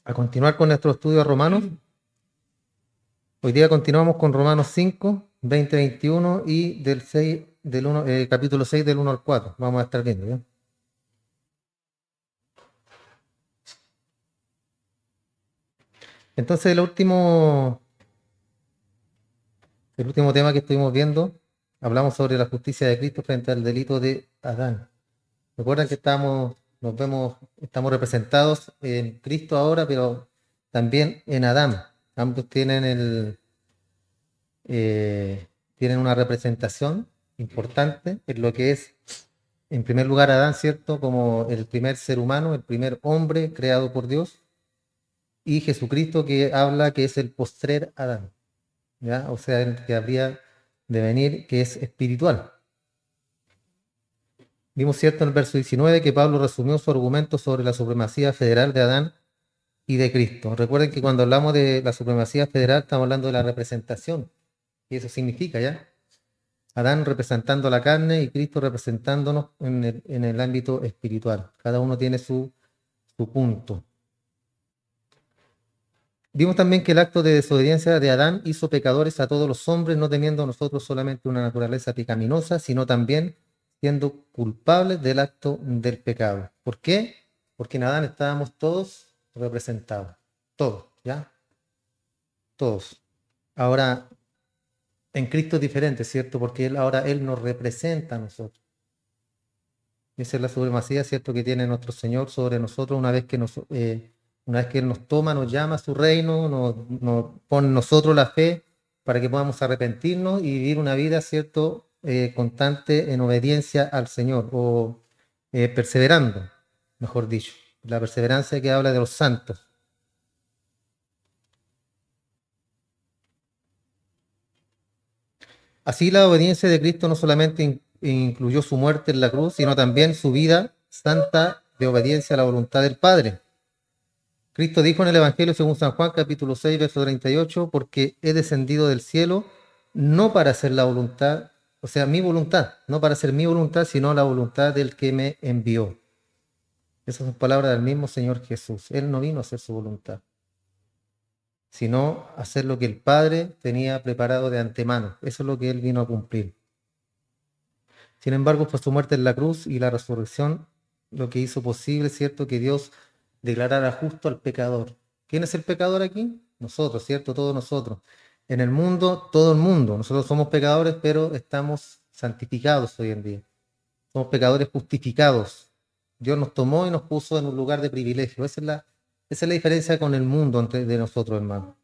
A continuar con nuestro estudio de Romanos. Hoy día continuamos con Romanos 5, 20, 21 y del 6, capítulo 6 del 1 al 4. Vamos a estar viendo, ¿ya? Entonces el último tema que estuvimos viendo, hablamos sobre la justicia de Cristo frente al delito de Adán. Recuerden que estamos representados en Cristo ahora, pero también en Adán. Ambos tienen una representación importante en lo que es, en primer lugar, Adán, ¿cierto? Como el primer ser humano, el primer hombre creado por Dios, y Jesucristo, que habla que es el postrer Adán, ¿ya? O sea, el que habría de venir, que es espiritual. Vimos, ¿cierto?, en el verso 19 que Pablo resumió su argumento sobre la supremacía federal de Adán y de Cristo. Recuerden que cuando hablamos de la supremacía federal estamos hablando de la representación, y eso significa, ¿ya? Adán representando la carne y Cristo representándonos en el ámbito espiritual. Cada uno tiene su punto. Vimos también que el acto de desobediencia de Adán hizo pecadores a todos los hombres, no teniendo nosotros solamente una naturaleza pecaminosa, sino también siendo culpables del acto del pecado. ¿Por qué? Porque en Adán estábamos todos representados. Todos, ¿ya? Todos. Ahora, en Cristo es diferente, ¿cierto? Porque ahora Él nos representa a nosotros. Esa es la supremacía, ¿cierto?, que tiene nuestro Señor sobre nosotros una vez que Él nos toma, nos llama a su reino, nos pone en nosotros la fe para que podamos arrepentirnos y vivir una vida, ¿cierto?, constante en obediencia al Señor, o perseverando, mejor dicho. La perseverancia que habla de los santos. Así la obediencia de Cristo no solamente incluyó su muerte en la cruz, sino también su vida santa de obediencia a la voluntad del Padre. Cristo dijo en el Evangelio según San Juan, capítulo 6, verso 38, porque he descendido del cielo no para hacer la voluntad, o sea, mi voluntad, no para hacer mi voluntad, sino la voluntad del que me envió. Esas son palabras del mismo Señor Jesús. Él no vino a hacer su voluntad, sino a hacer lo que el Padre tenía preparado de antemano. Eso es lo que Él vino a cumplir. Sin embargo, fue su muerte en la cruz y la resurrección lo que hizo posible, ¿cierto?, que Dios declarara justo al pecador. ¿Quién es el pecador aquí? Nosotros, ¿cierto? Todos nosotros. En el mundo, todo el mundo. Nosotros somos pecadores, pero estamos santificados hoy en día. Somos pecadores justificados. Dios nos tomó y nos puso en un lugar de privilegio. Esa es la diferencia con el mundo de nosotros, hermanos.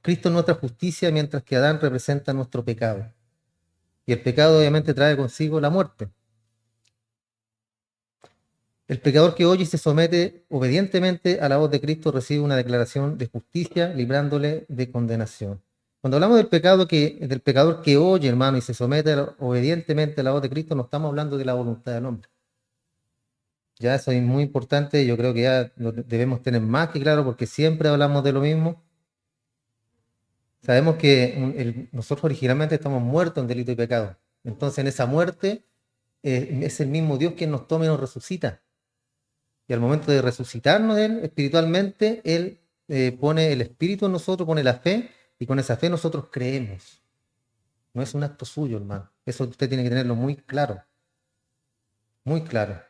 Cristo es nuestra justicia, mientras que Adán representa nuestro pecado. Y el pecado obviamente trae consigo la muerte. El pecador que oye y se somete obedientemente a la voz de Cristo recibe una declaración de justicia, librándole de condenación. Cuando hablamos del pecador que oye, hermano, y se somete obedientemente a la voz de Cristo, no estamos hablando de la voluntad del hombre. Ya eso es muy importante, yo creo que ya lo debemos tener más que claro, porque siempre hablamos de lo mismo. Sabemos que nosotros originalmente estamos muertos en delito y pecado. Entonces en esa muerte es el mismo Dios quien nos toma y nos resucita. Y al momento de resucitarnos Él espiritualmente, Él pone el espíritu en nosotros, pone la fe, y con esa fe nosotros creemos. No es un acto suyo, hermano. Eso usted tiene que tenerlo muy claro. Muy claro.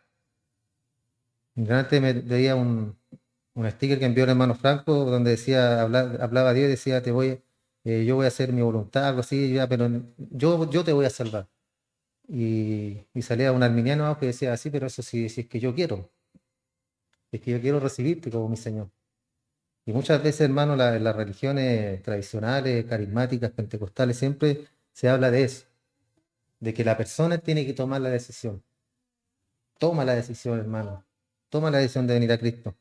Antes me veía un sticker que envió el hermano Franco, donde decía, hablaba Dios y decía, yo voy a hacer mi voluntad, algo así, ya, pero yo te voy a salvar. Y salía un arminiano abajo que decía así, pero eso sí, si es que yo quiero. Es que yo quiero recibirte como mi Señor. Y muchas veces, hermano, en las religiones tradicionales, carismáticas, pentecostales, siempre se habla de eso, de que la persona tiene que tomar la decisión. Toma la decisión, hermano. Toma la decisión de venir a Cristo.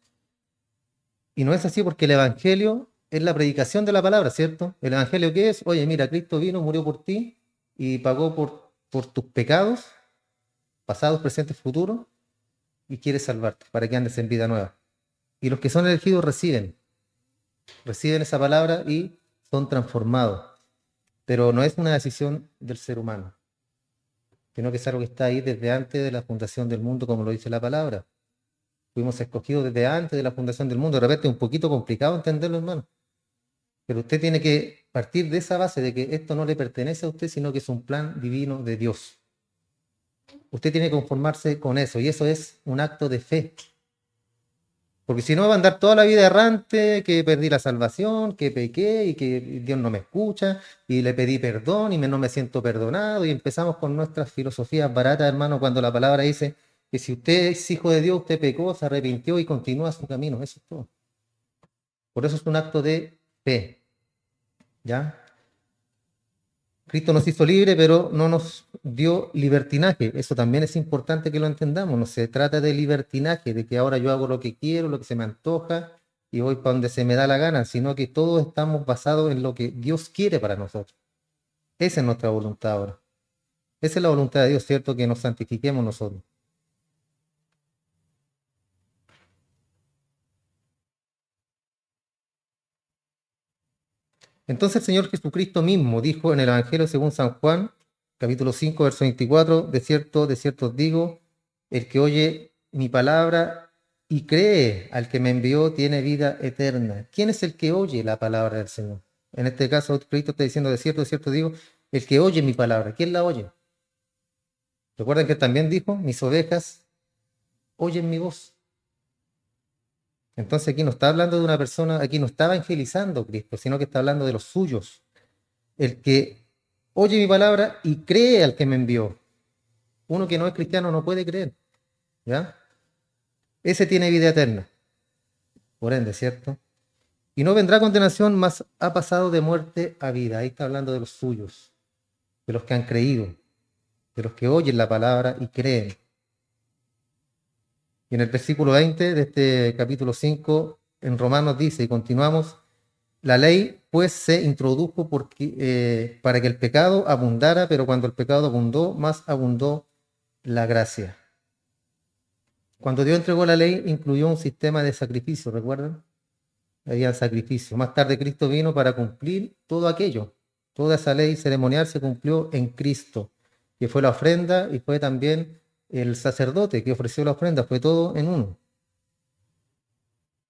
Y no es así, porque el Evangelio es la predicación de la palabra, ¿cierto? ¿El Evangelio qué es? Oye, mira, Cristo vino, murió por ti y pagó por tus pecados, pasados, presentes, futuros, y quiere salvarte para que andes en vida nueva. Y los que son elegidos reciben esa palabra y son transformados. Pero no es una decisión del ser humano, sino que es algo que está ahí desde antes de la fundación del mundo, como lo dice la palabra. Fuimos escogidos desde antes de la fundación del mundo. De repente es un poquito complicado entenderlo, hermano. Pero usted tiene que partir de esa base de que esto no le pertenece a usted, sino que es un plan divino de Dios. Usted tiene que conformarse con eso, y eso es un acto de fe. Porque si no va a andar toda la vida errante, que perdí la salvación, que pequé y que Dios no me escucha y le pedí perdón y no me siento perdonado y empezamos con nuestras filosofías baratas, hermano, cuando la palabra dice que si usted es hijo de Dios, usted pecó, se arrepintió y continúa su camino. Eso es todo. Por eso es un acto de fe, ¿ya? Cristo nos hizo libre, pero no nos dio libertinaje. Eso también es importante que lo entendamos. No se trata de libertinaje, de que ahora yo hago lo que quiero, lo que se me antoja y voy para donde se me da la gana, sino que todos estamos basados en lo que Dios quiere para nosotros. Esa es nuestra voluntad ahora. Esa es la voluntad de Dios, ¿cierto? Que nos santifiquemos nosotros. Entonces el Señor Jesucristo mismo dijo en el Evangelio según San Juan, capítulo 5, verso 24, de cierto os digo, el que oye mi palabra y cree al que me envió tiene vida eterna. ¿Quién es el que oye la palabra del Señor? En este caso, Cristo está diciendo, de cierto digo, el que oye mi palabra. ¿Quién la oye? Recuerden que también dijo, mis ovejas oyen mi voz. Entonces aquí no está hablando de una persona, aquí no está evangelizando Cristo, sino que está hablando de los suyos. El que oye mi palabra y cree al que me envió. Uno que no es cristiano no puede creer, ¿ya? Ese tiene vida eterna, por ende, ¿cierto? Y no vendrá condenación, mas ha pasado de muerte a vida. Ahí está hablando de los suyos, de los que han creído, de los que oyen la palabra y creen. Y en el versículo 20 de este capítulo 5, en Romanos dice, y continuamos, la ley pues se introdujo para que el pecado abundara, pero cuando el pecado abundó, más abundó la gracia. Cuando Dios entregó la ley, incluyó un sistema de sacrificio, ¿recuerdan? Había sacrificio. Más tarde Cristo vino para cumplir todo aquello. Toda esa ley ceremonial se cumplió en Cristo, que fue la ofrenda y fue también el sacerdote que ofreció la ofrenda, fue todo en uno.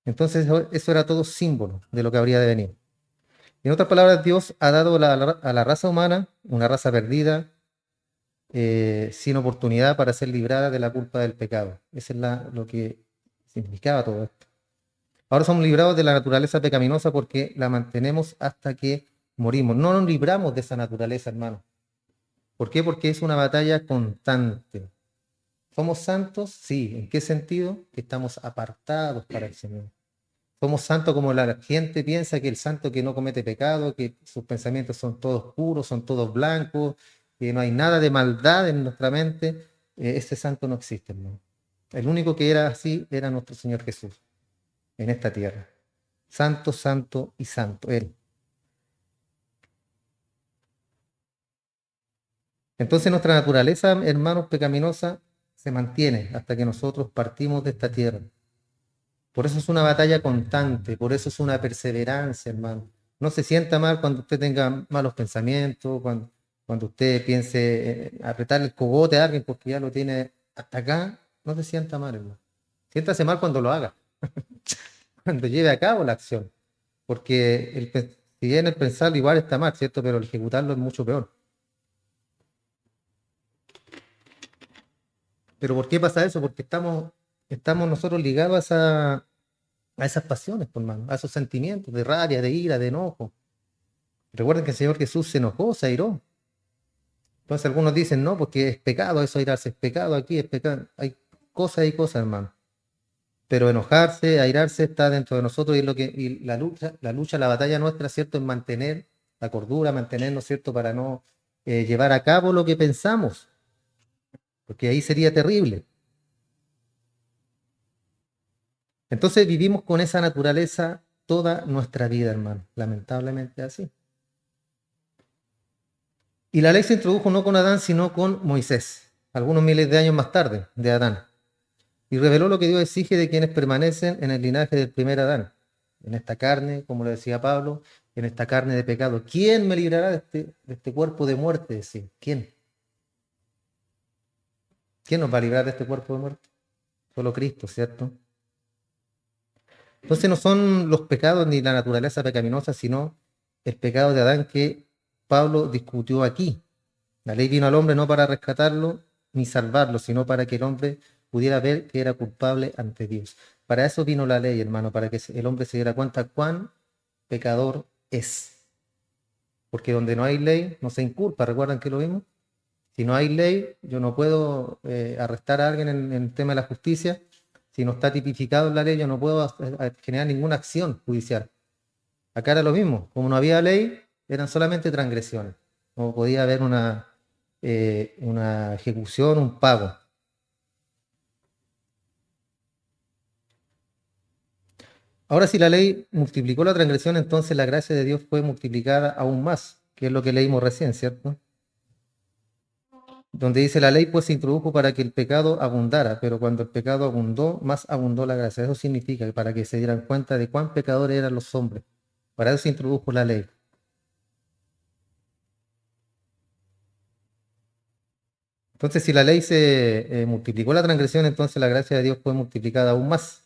Entonces eso era todo símbolo de lo que habría de venir. En otras palabras, Dios ha dado a la raza humana, una raza perdida, sin oportunidad para ser librada de la culpa del pecado. Eso es lo que significaba todo esto. Ahora somos librados de la naturaleza pecaminosa porque la mantenemos hasta que morimos. No nos libramos de esa naturaleza, hermano. ¿Por qué? Porque es una batalla constante. ¿Somos santos? Sí. ¿En qué sentido? Que estamos apartados para el Señor. Somos santos como la gente piensa que el santo que no comete pecado, que sus pensamientos son todos puros, son todos blancos, que no hay nada de maldad en nuestra mente. Ese santo no existe, hermano. El único que era así era nuestro Señor Jesús en esta tierra. Santo, santo y santo, Él. Entonces nuestra naturaleza, hermanos, pecaminosa, se mantiene hasta que nosotros partimos de esta tierra. Por eso es una batalla constante, por eso es una perseverancia, hermano. No se sienta mal cuando usted tenga malos pensamientos, cuando usted piense apretar el cogote a alguien porque ya lo tiene hasta acá, no se sienta mal, hermano. Siéntase mal cuando lo haga, cuando lleve a cabo la acción, porque si bien el pensarlo igual está mal, ¿cierto? Pero el ejecutarlo es mucho peor. ¿Pero por qué pasa eso? Porque estamos nosotros ligados a esas pasiones, por mano, a esos sentimientos de rabia, de ira, de enojo. Recuerden que el Señor Jesús se enojó, se airó. Entonces algunos dicen, no, porque es pecado eso, airarse, es pecado aquí, es pecado. Hay cosas y cosas, hermano. Pero enojarse, airarse está dentro de nosotros y es lo que y la batalla nuestra, ¿cierto? Es mantener la cordura, mantenernos, ¿cierto? Para no llevar a cabo lo que pensamos, porque ahí sería terrible. Entonces vivimos con esa naturaleza toda nuestra vida, hermano. Lamentablemente así. Y la ley se introdujo no con Adán, sino con Moisés, algunos miles de años más tarde de Adán. Y reveló lo que Dios exige de quienes permanecen en el linaje del primer Adán. En esta carne, como lo decía Pablo, en esta carne de pecado. ¿Quién me librará de este cuerpo de muerte? Decía. ¿Quién? ¿Quién nos va a librar de este cuerpo de muerte? Solo Cristo, ¿cierto? Entonces no son los pecados ni la naturaleza pecaminosa, sino el pecado de Adán que Pablo discutió aquí. La ley vino al hombre no para rescatarlo ni salvarlo, sino para que el hombre pudiera ver que era culpable ante Dios. Para eso vino la ley, hermano, para que el hombre se diera cuenta cuán pecador es. Porque donde no hay ley, no se inculpa. ¿Recuerdan que lo vimos? Si no hay ley, yo no puedo arrestar a alguien en el tema de la justicia. Si no está tipificado en la ley, yo no puedo generar ninguna acción judicial. Acá era lo mismo. Como no había ley, eran solamente transgresiones. No podía haber una ejecución, un pago. Ahora, si la ley multiplicó la transgresión, entonces la gracia de Dios fue multiplicada aún más, que es lo que leímos recién, ¿cierto? Donde dice la ley pues se introdujo para que el pecado abundara, pero cuando el pecado abundó, más abundó la gracia. Eso significa que para que se dieran cuenta de cuán pecadores eran los hombres. Para eso se introdujo la ley. Entonces, si la ley se multiplicó la transgresión, entonces la gracia de Dios fue multiplicada aún más.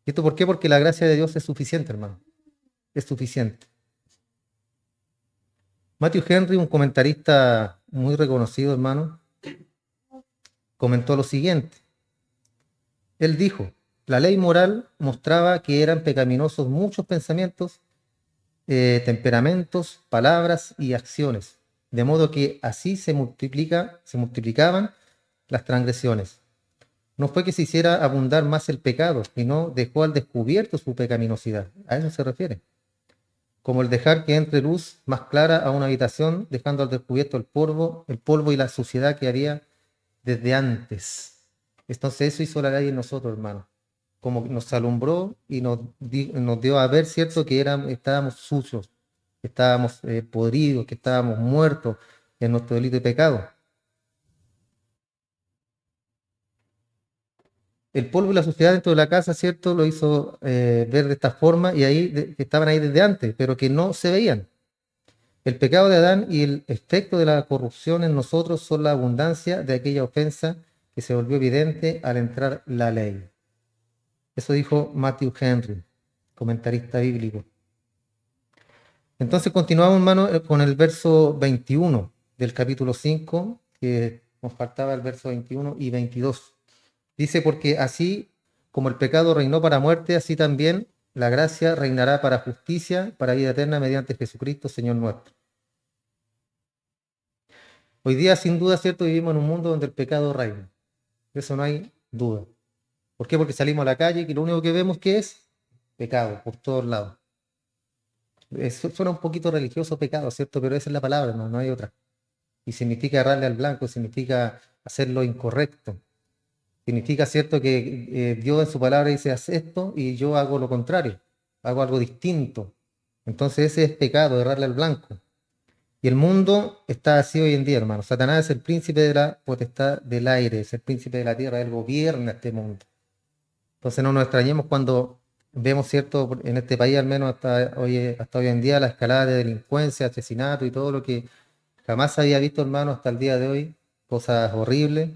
¿Y esto por qué? Porque la gracia de Dios es suficiente, hermano. Es suficiente. Matthew Henry, un comentarista muy reconocido, hermano, comentó lo siguiente. Él dijo, la ley moral mostraba que eran pecaminosos muchos pensamientos, temperamentos, palabras y acciones, de modo que así se multiplicaban las transgresiones. No fue que se hiciera abundar más el pecado, sino dejó al descubierto su pecaminosidad. A eso se refiere. Como el dejar que entre luz más clara a una habitación, dejando al descubierto el polvo y la suciedad que había desde antes. Entonces eso hizo la ley en nosotros, hermano. Como nos alumbró y nos dio a ver, ¿cierto?, que estábamos sucios, que estábamos podridos, que estábamos muertos en nuestro delito y pecado. El polvo y la suciedad dentro de la casa, ¿cierto?, lo hizo ver de esta forma y ahí que estaban ahí desde antes, pero que no se veían. El pecado de Adán y el efecto de la corrupción en nosotros son la abundancia de aquella ofensa que se volvió evidente al entrar la ley. Eso dijo Matthew Henry, comentarista bíblico. Entonces continuamos, hermano, con el verso 21 del capítulo 5, que nos faltaba el verso 21 y 22. Dice, porque así como el pecado reinó para muerte, así también la gracia reinará para justicia, para vida eterna mediante Jesucristo, Señor nuestro. Hoy día, sin duda, cierto, vivimos en un mundo donde el pecado reina. De eso no hay duda. ¿Por qué? Porque salimos a la calle y lo único que vemos que es pecado por todos lados. Eso suena un poquito religioso pecado, ¿cierto? Pero esa es la palabra, no hay otra. Y significa errarle al blanco, significa hacer lo incorrecto. Significa, ¿cierto?, que Dios en su palabra dice, haz esto y yo hago lo contrario, hago algo distinto. Entonces ese es pecado, errarle al blanco. Y el mundo está así hoy en día, hermano. Satanás es el príncipe de la potestad del aire, es el príncipe de la tierra, él gobierna este mundo. Entonces no nos extrañemos cuando vemos, ¿cierto?, en este país al menos hasta hoy en día, la escalada de delincuencia, asesinato y todo lo que jamás había visto, hermano, hasta el día de hoy, cosas horribles.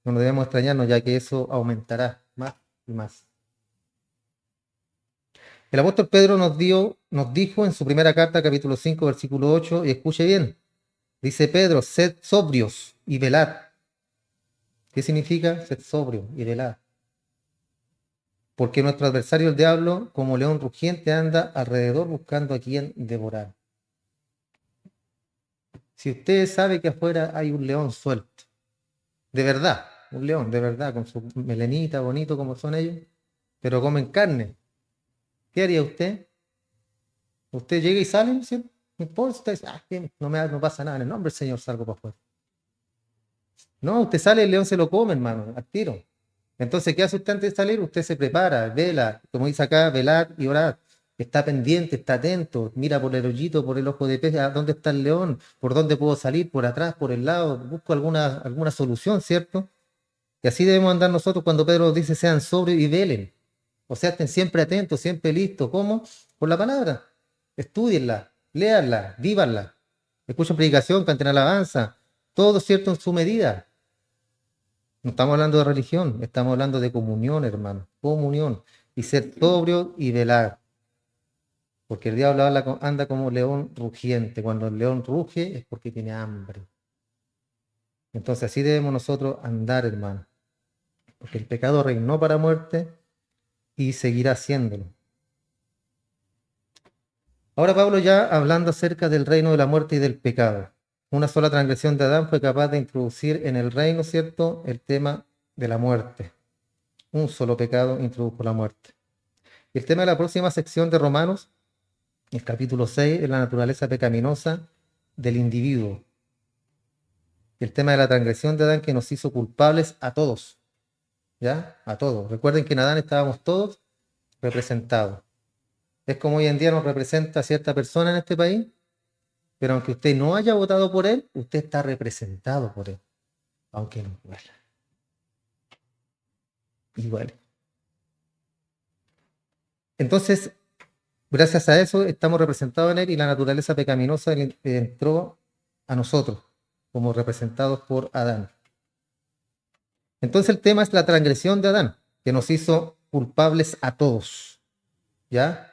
No nos debemos extrañarnos, ya que eso aumentará más y más. El apóstol Pedro nos dijo en su primera carta, capítulo 5, versículo 8, y escuche bien, dice Pedro, sed sobrios y velad. ¿Qué significa sed sobrio y velad? Porque nuestro adversario el diablo, como león rugiente, anda alrededor buscando a quien devorar. Si usted sabe que afuera hay un león suelto, de verdad, un león, de verdad, con su melenita, bonito como son ellos, pero comen carne, ¿qué haría usted? Usted llega y sale, ¿sí? No importa, usted dice, no pasa nada, en el nombre del Señor salgo para afuera. No, usted sale, el león se lo come, hermano, al tiro. Entonces, ¿qué hace usted antes de salir? Usted se prepara, vela, como dice acá, velar y orar. Está pendiente, está atento, mira por el hoyito, por el ojo de pez, ¿a dónde está el león? ¿Por dónde puedo salir? ¿Por atrás? ¿Por el lado? Busco alguna solución, ¿cierto? Y así debemos andar nosotros cuando Pedro dice sean sobrios y velen. O sea, estén siempre atentos, siempre listos. ¿Cómo? Por la palabra. Estudienla, léanla, vívanla. Escuchen predicación, canten alabanza. Todo cierto en su medida. No estamos hablando de religión, estamos hablando de comunión, hermano. Comunión. Y ser sobrio y velar. Porque el diablo anda como león rugiente. Cuando el león ruge es porque tiene hambre. Entonces así debemos nosotros andar, hermano. Porque el pecado reinó para muerte y seguirá haciéndolo. Ahora Pablo ya hablando acerca del reino de la muerte y del pecado. Una sola transgresión de Adán fue capaz de introducir en el reino, ¿cierto?, el tema de la muerte. Un solo pecado introdujo la muerte. Y el tema de la próxima sección de Romanos, el capítulo 6, es la naturaleza pecaminosa del individuo. Y el tema de la transgresión de Adán que nos hizo culpables a todos. ¿Ya? A todos. Recuerden que en Adán estábamos todos representados. Es como hoy en día nos representa cierta persona en este país, pero aunque usted no haya votado por él, usted está representado por él. Aunque no duela. Igual. Entonces, gracias a eso estamos representados en él y la naturaleza pecaminosa entró a nosotros como representados por Adán. Entonces el tema es la transgresión de Adán, que nos hizo culpables a todos. ¿Ya?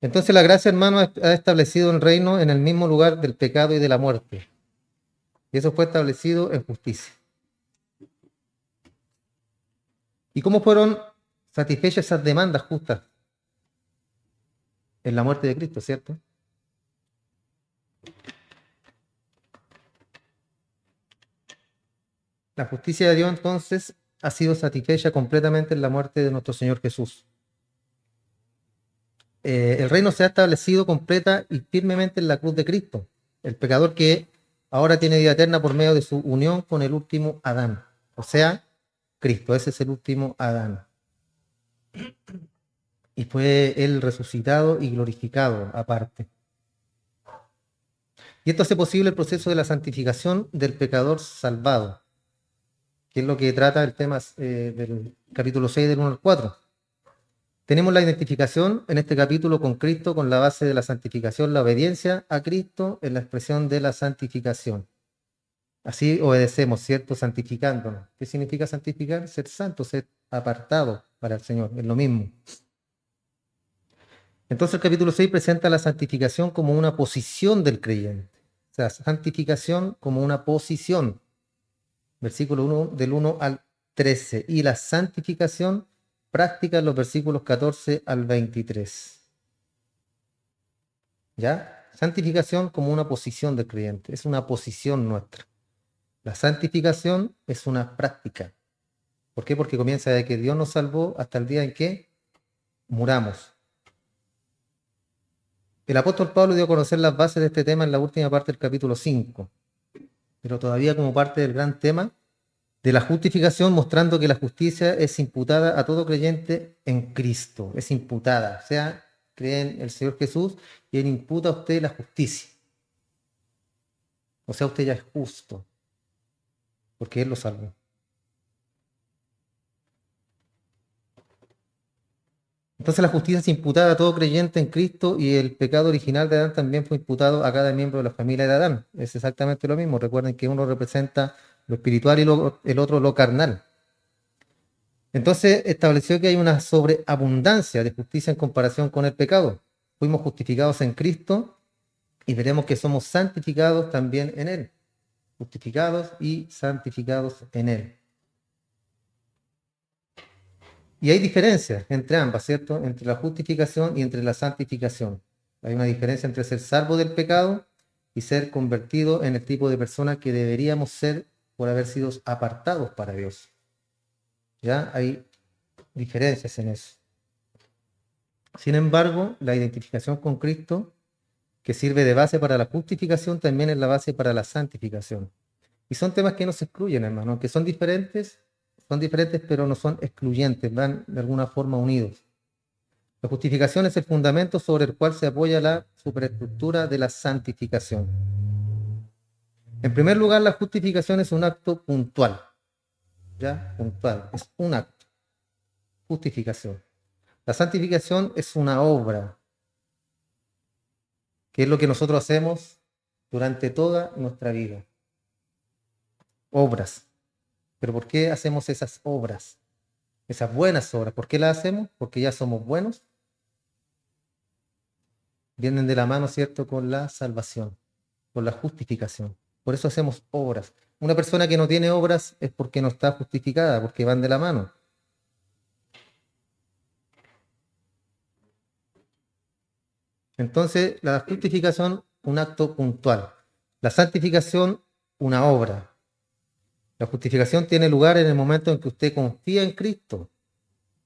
Entonces la gracia, hermano, ha establecido el reino en el mismo lugar del pecado y de la muerte. Y eso fue establecido en justicia. ¿Y cómo fueron satisfechas esas demandas justas? En la muerte de Cristo, ¿cierto? La justicia de Dios entonces ha sido satisfecha completamente en la muerte de nuestro Señor Jesús. El reino se ha establecido completa y firmemente en la cruz de Cristo, el pecador que ahora tiene vida eterna por medio de su unión con el último Adán, o sea, Cristo, ese es el último Adán. Y fue él resucitado y glorificado aparte. Y esto hace posible el proceso de la santificación del pecador salvado, que es lo que trata el tema del capítulo 6 del 1 al 4. Tenemos la identificación en este capítulo con Cristo, con la base de la santificación, la obediencia a Cristo en la expresión de la santificación. Así obedecemos, ¿cierto? Santificándonos. ¿Qué significa santificar? Ser santo, ser apartado para el Señor, es lo mismo. Entonces el capítulo 6 presenta la santificación como una posición del creyente. O sea, santificación como una posición. Versículo 1 del 1 al 13. Y la santificación práctica en los versículos 14 al 23. ¿Ya? Santificación como una posición del creyente. Es una posición nuestra. La santificación es una práctica. ¿Por qué? Porque comienza de que Dios nos salvó hasta el día en que muramos. El apóstol Pablo dio a conocer las bases de este tema en la última parte del capítulo 5, pero todavía como parte del gran tema de la justificación, mostrando que la justicia es imputada a todo creyente en Cristo, es imputada, o sea, cree en el Señor Jesús y Él imputa a usted la justicia. O sea, usted ya es justo, porque Él lo salvó. Entonces la justicia es imputada a todo creyente en Cristo y el pecado original de Adán también fue imputado a cada miembro de la familia de Adán. Es exactamente lo mismo. Recuerden que uno representa lo espiritual y el otro lo carnal. Entonces estableció que hay una sobreabundancia de justicia en comparación con el pecado. Fuimos justificados en Cristo y veremos que somos santificados también en Él. Justificados y santificados en Él. Y hay diferencias entre ambas, ¿cierto? Entre la justificación y entre la santificación. Hay una diferencia entre ser salvo del pecado y ser convertido en el tipo de persona que deberíamos ser por haber sido apartados para Dios. ¿Ya? Hay diferencias en eso. Sin embargo, la identificación con Cristo, que sirve de base para la justificación, también es la base para la santificación. Y son temas que no se excluyen, hermano, aunque son diferentes, pero no son excluyentes, van de alguna forma unidos. La justificación es el fundamento sobre el cual se apoya la superestructura de la santificación. En primer lugar, la justificación es un acto puntual. ¿Ya? Puntual. Es un acto. Justificación. La santificación es una obra. que es lo que nosotros hacemos durante toda nuestra vida. Obras. ¿Pero por qué hacemos esas obras? Esas buenas obras. ¿Por qué las hacemos? Porque ya somos buenos. Vienen de la mano, ¿cierto?, con la salvación, con la justificación. Por eso hacemos obras. Una persona que no tiene obras es porque no está justificada, porque van de la mano. Entonces, la justificación, un acto puntual. La santificación, una obra. La justificación tiene lugar en el momento en que usted confía en Cristo.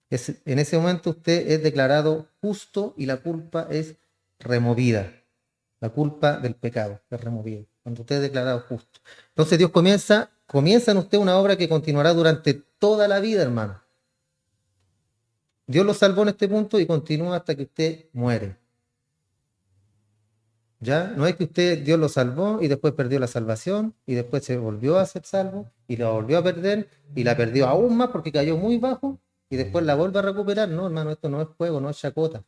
En ese momento usted es declarado justo y la culpa es removida. La culpa del pecado es removida. Cuando usted es declarado justo. Entonces Dios comienza en usted una obra que continuará durante toda la vida, hermano. Dios lo salvó en este punto y continúa hasta que usted muere. ¿Ya? No es que Dios lo salvó y después perdió la salvación y después se volvió a ser salvo y la volvió a perder y la perdió aún más porque cayó muy bajo y después la vuelve a recuperar. No, hermano, esto no es juego, no es chacota.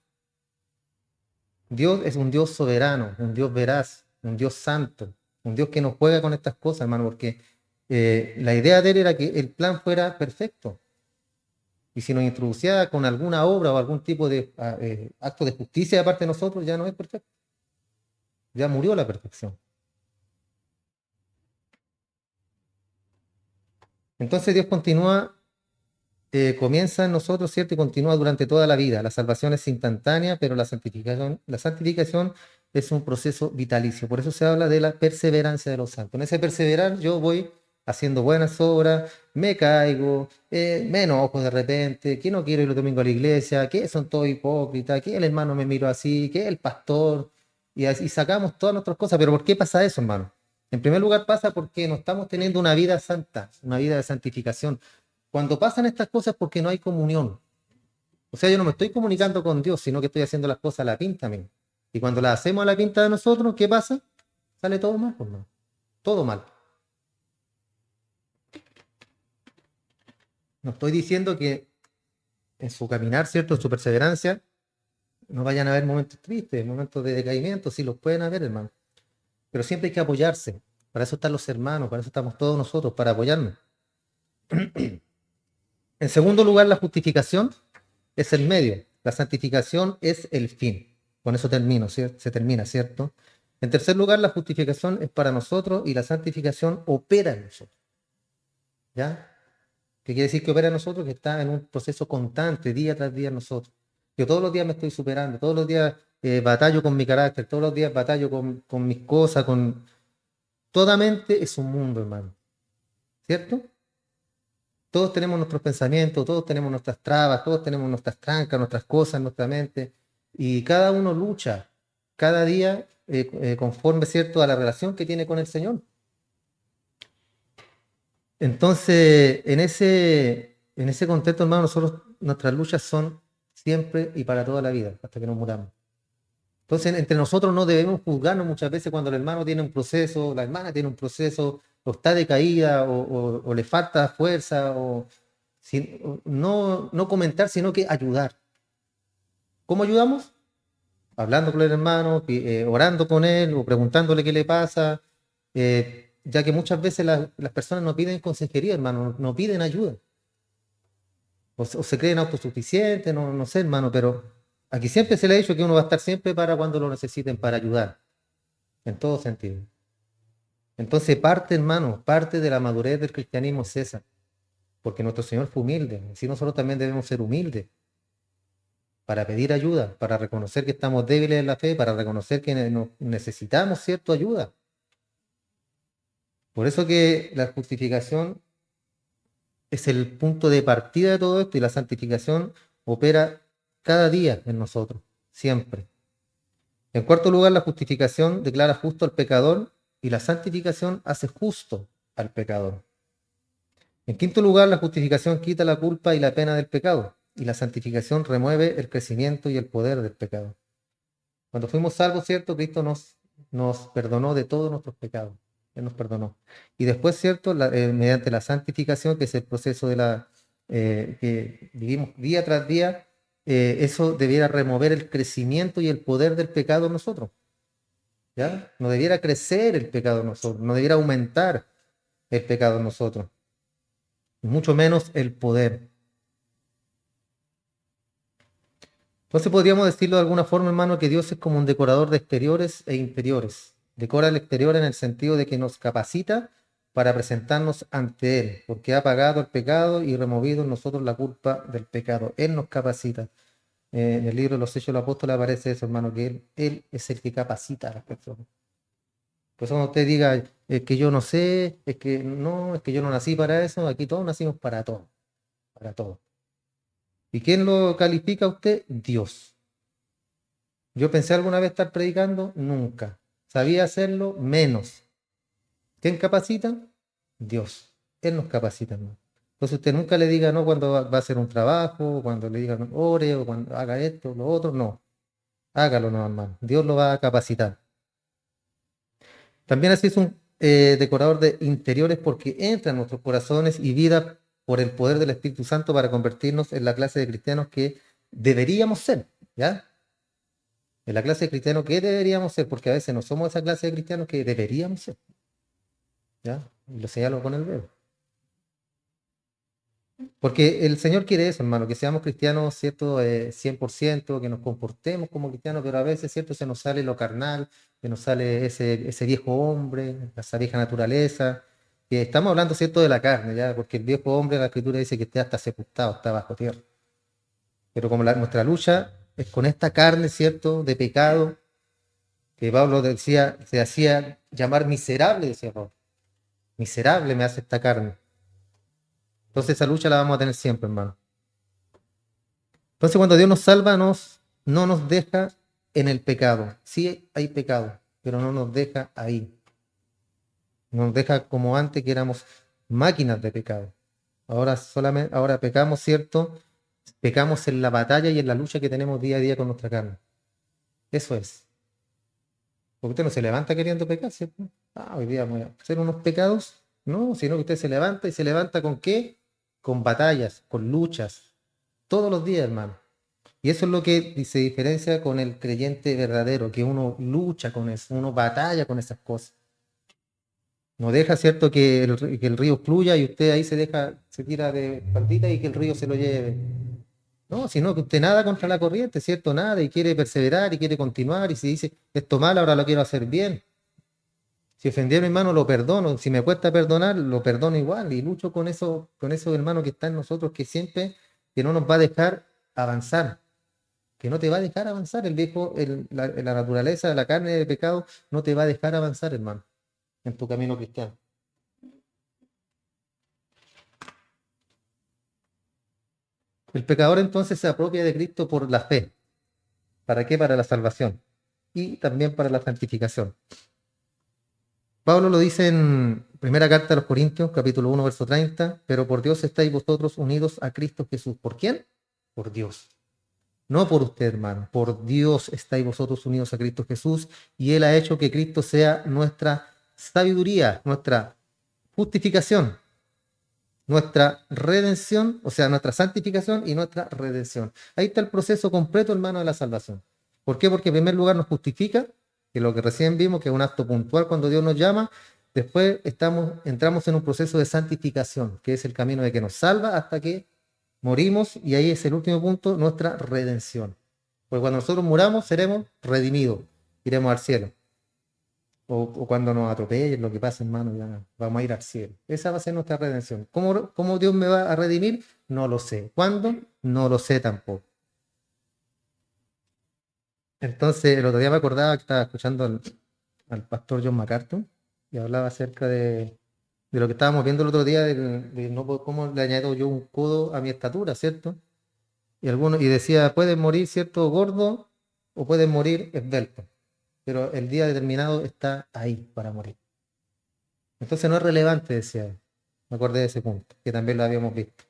Dios es un Dios soberano, un Dios veraz, un Dios santo, un Dios que no juega con estas cosas, hermano, porque la idea de él era que el plan fuera perfecto. Y si nos introducía con alguna obra o algún tipo de acto de justicia de parte de nosotros, ya no es perfecto. Ya murió la perfección. Entonces Dios comienza en nosotros, ¿cierto? Y continúa durante toda la vida. La salvación es instantánea, pero la santificación es un proceso vitalicio. Por eso se habla de la perseverancia de los santos. En ese perseverar yo voy haciendo buenas obras, me caigo, me enojo de repente, que no quiero ir el domingo a la iglesia, que son todos hipócritas, que el hermano me miró así, que el pastor, y así sacamos todas nuestras cosas. Pero ¿por qué pasa eso, hermano? En primer lugar pasa porque no estamos teniendo una vida santa, una vida de santificación. Cuando pasan estas cosas porque no hay comunión. O sea, yo no me estoy comunicando con Dios, sino que estoy haciendo las cosas a la pinta mismo. Y cuando las hacemos a la pinta de nosotros, ¿qué pasa? Sale todo mal, pues no. Todo mal. No estoy diciendo que en su caminar, ¿cierto? En su perseverancia, no vayan a haber momentos tristes, momentos de decaimiento, sí los pueden haber, hermano. Pero siempre hay que apoyarse. Para eso están los hermanos, para eso estamos todos nosotros, para apoyarnos. En segundo lugar, la justificación es el medio. La santificación es el fin. Con eso termino, ¿cierto? Se termina, ¿cierto? En tercer lugar, la justificación es para nosotros y la santificación opera en nosotros. ¿Ya? ¿Qué quiere decir que opera en nosotros? Que está en un proceso constante, día tras día en nosotros. Yo todos los días me estoy superando, todos los días batallo con mi carácter, todos los días batallo con mis cosas, con... Toda mente es un mundo, hermano. ¿Cierto? Todos tenemos nuestros pensamientos, todos tenemos nuestras trabas, todos tenemos nuestras trancas, nuestras cosas en nuestra mente, y cada uno lucha cada día conforme, ¿cierto?, a la relación que tiene con el Señor. Entonces, en ese contexto, hermano, nuestras luchas son siempre y para toda la vida, hasta que nos muramos. Entonces, entre nosotros no debemos juzgarnos muchas veces cuando el hermano tiene un proceso, la hermana tiene un proceso, o está decaída, o le falta fuerza, no comentar, sino que ayudar. ¿Cómo ayudamos? Hablando con el hermano, orando con él o preguntándole qué le pasa, ya que muchas veces las personas no piden consejería, hermano, no piden ayuda. O se creen autosuficientes, no sé, hermano, pero aquí siempre se le ha dicho que uno va a estar siempre para cuando lo necesiten, para ayudar, en todo sentido. Entonces hermano, parte de la madurez del cristianismo es esa, porque nuestro Señor fue humilde, así nosotros también debemos ser humildes para pedir ayuda, para reconocer que estamos débiles en la fe, para reconocer que necesitamos cierta ayuda. Por eso que la justificación es el punto de partida de todo esto y la santificación opera cada día en nosotros, siempre. En cuarto lugar, la justificación declara justo al pecador y la santificación hace justo al pecador. En quinto lugar, la justificación quita la culpa y la pena del pecado y la santificación remueve el crecimiento y el poder del pecado. Cuando fuimos salvos, ¿cierto? Cristo nos perdonó de todos nuestros pecados. Él nos perdonó. Y después, ¿cierto? Mediante la santificación, que es el proceso que vivimos día tras día, eso debiera remover el crecimiento y el poder del pecado en nosotros. ¿ya? No debiera crecer el pecado en nosotros, no debiera aumentar el pecado en nosotros, y mucho menos el poder. Entonces podríamos decirlo de alguna forma, hermano, que Dios es como un decorador de exteriores e interiores. Decora el exterior en el sentido de que nos capacita para presentarnos ante Él, porque ha pagado el pecado y removido en nosotros la culpa del pecado. Él nos capacita. En el libro de los Hechos de los Apóstoles aparece eso, hermano, que Él es el que capacita a las personas. Por eso cuando usted diga, es que yo no sé, es que no, es que yo no nací para eso, aquí todos nacimos para todo, para todo. ¿Y quién lo califica a usted? Dios. Yo pensé alguna vez estar predicando, nunca. ¿Sabía hacerlo? Menos. ¿Quién capacita? Dios. Él nos capacita, hermano. Entonces usted nunca le diga no cuando va a hacer un trabajo, o cuando le diga no, ore, o cuando haga esto, lo otro, no. Hágalo, no, hermano. Dios lo va a capacitar. También así es un decorador de interiores porque entra en nuestros corazones y vida por el poder del Espíritu Santo para convertirnos en la clase de cristianos que deberíamos ser, ¿ya? En la clase de cristianos que deberíamos ser, porque a veces no somos esa clase de cristianos que deberíamos ser, ¿ya? Y lo señalo con el dedo. Porque el Señor quiere eso, hermano, que seamos cristianos, ¿cierto? 100%, que nos comportemos como cristianos, pero a veces, ¿cierto? Se nos sale lo carnal, se nos sale ese viejo hombre, esa vieja naturaleza, que estamos hablando, ¿cierto? De la carne, ¿ya? Porque el viejo hombre, la Escritura dice que está hasta sepultado, está bajo tierra. Pero como nuestra lucha es con esta carne, ¿cierto? De pecado, que Pablo decía, se hacía llamar miserable, decía Pablo. Miserable me hace esta carne. Entonces esa lucha la vamos a tener siempre, hermano. Entonces cuando Dios nos salva, no nos deja en el pecado. Sí hay pecado, pero no nos deja ahí. No nos deja como antes que éramos máquinas de pecado. Ahora solamente, ahora pecamos, ¿cierto? Pecamos en la batalla y en la lucha que tenemos día a día con nuestra carne. Eso es. Porque usted no se levanta queriendo pecar, ¿cierto? Ah, hoy día voy a hacer unos pecados. No, sino que usted se levanta y se levanta ¿con qué? Con batallas, con luchas. Todos los días, hermano. Y eso es lo que se diferencia con el creyente verdadero, que uno lucha con eso, uno batalla con esas cosas. No deja, ¿cierto?, que el río fluya y usted ahí se deja, se tira de partita y que el río se lo lleve. No, sino que usted nada contra la corriente, ¿cierto? Nada, y quiere perseverar y quiere continuar, y si dice, esto mal, ahora lo quiero hacer bien. Si ofendí a mi hermano, lo perdono. Si me cuesta perdonar, lo perdono igual. Y lucho con eso, hermano, que está en nosotros, que siempre, que no nos va a dejar avanzar, que no te va a dejar avanzar. El viejo, la naturaleza, la carne del pecado, no te va a dejar avanzar, hermano, en tu camino cristiano. El pecador entonces se apropia de Cristo por la fe. ¿Para qué? Para la salvación y también para la santificación. Pablo lo dice en primera carta a los Corintios, capítulo 1, verso 30, pero por Dios estáis vosotros unidos a Cristo Jesús. ¿Por quién? Por Dios. No por usted, hermano. Por Dios estáis vosotros unidos a Cristo Jesús y Él ha hecho que Cristo sea nuestra sabiduría, nuestra justificación, nuestra redención, o sea, nuestra santificación y nuestra redención. Ahí está el proceso completo, hermano, de la salvación. ¿Por qué? Porque en primer lugar nos justifica, que lo que recién vimos, que es un acto puntual cuando Dios nos llama. Después entramos en un proceso de santificación, que es el camino de que nos salva hasta que morimos, y ahí es el último punto, nuestra redención. Porque cuando nosotros muramos, seremos redimidos, iremos al cielo. O cuando nos atropellen, lo que pasa, hermano, ya vamos a ir al cielo. Esa va a ser nuestra redención. ¿Cómo Dios me va a redimir? No lo sé. ¿Cuándo? No lo sé tampoco. Entonces, el otro día me acordaba que estaba escuchando al pastor John MacArthur y hablaba acerca de lo que estábamos viendo el otro día, de no, cómo le añado yo un codo a mi estatura, ¿cierto? Y decía, puedes morir, ¿cierto?, gordo o puedes morir esbelto, pero el día determinado está ahí para morir. Entonces no es relevante, decía él. Me acordé de ese punto, que también lo habíamos visto.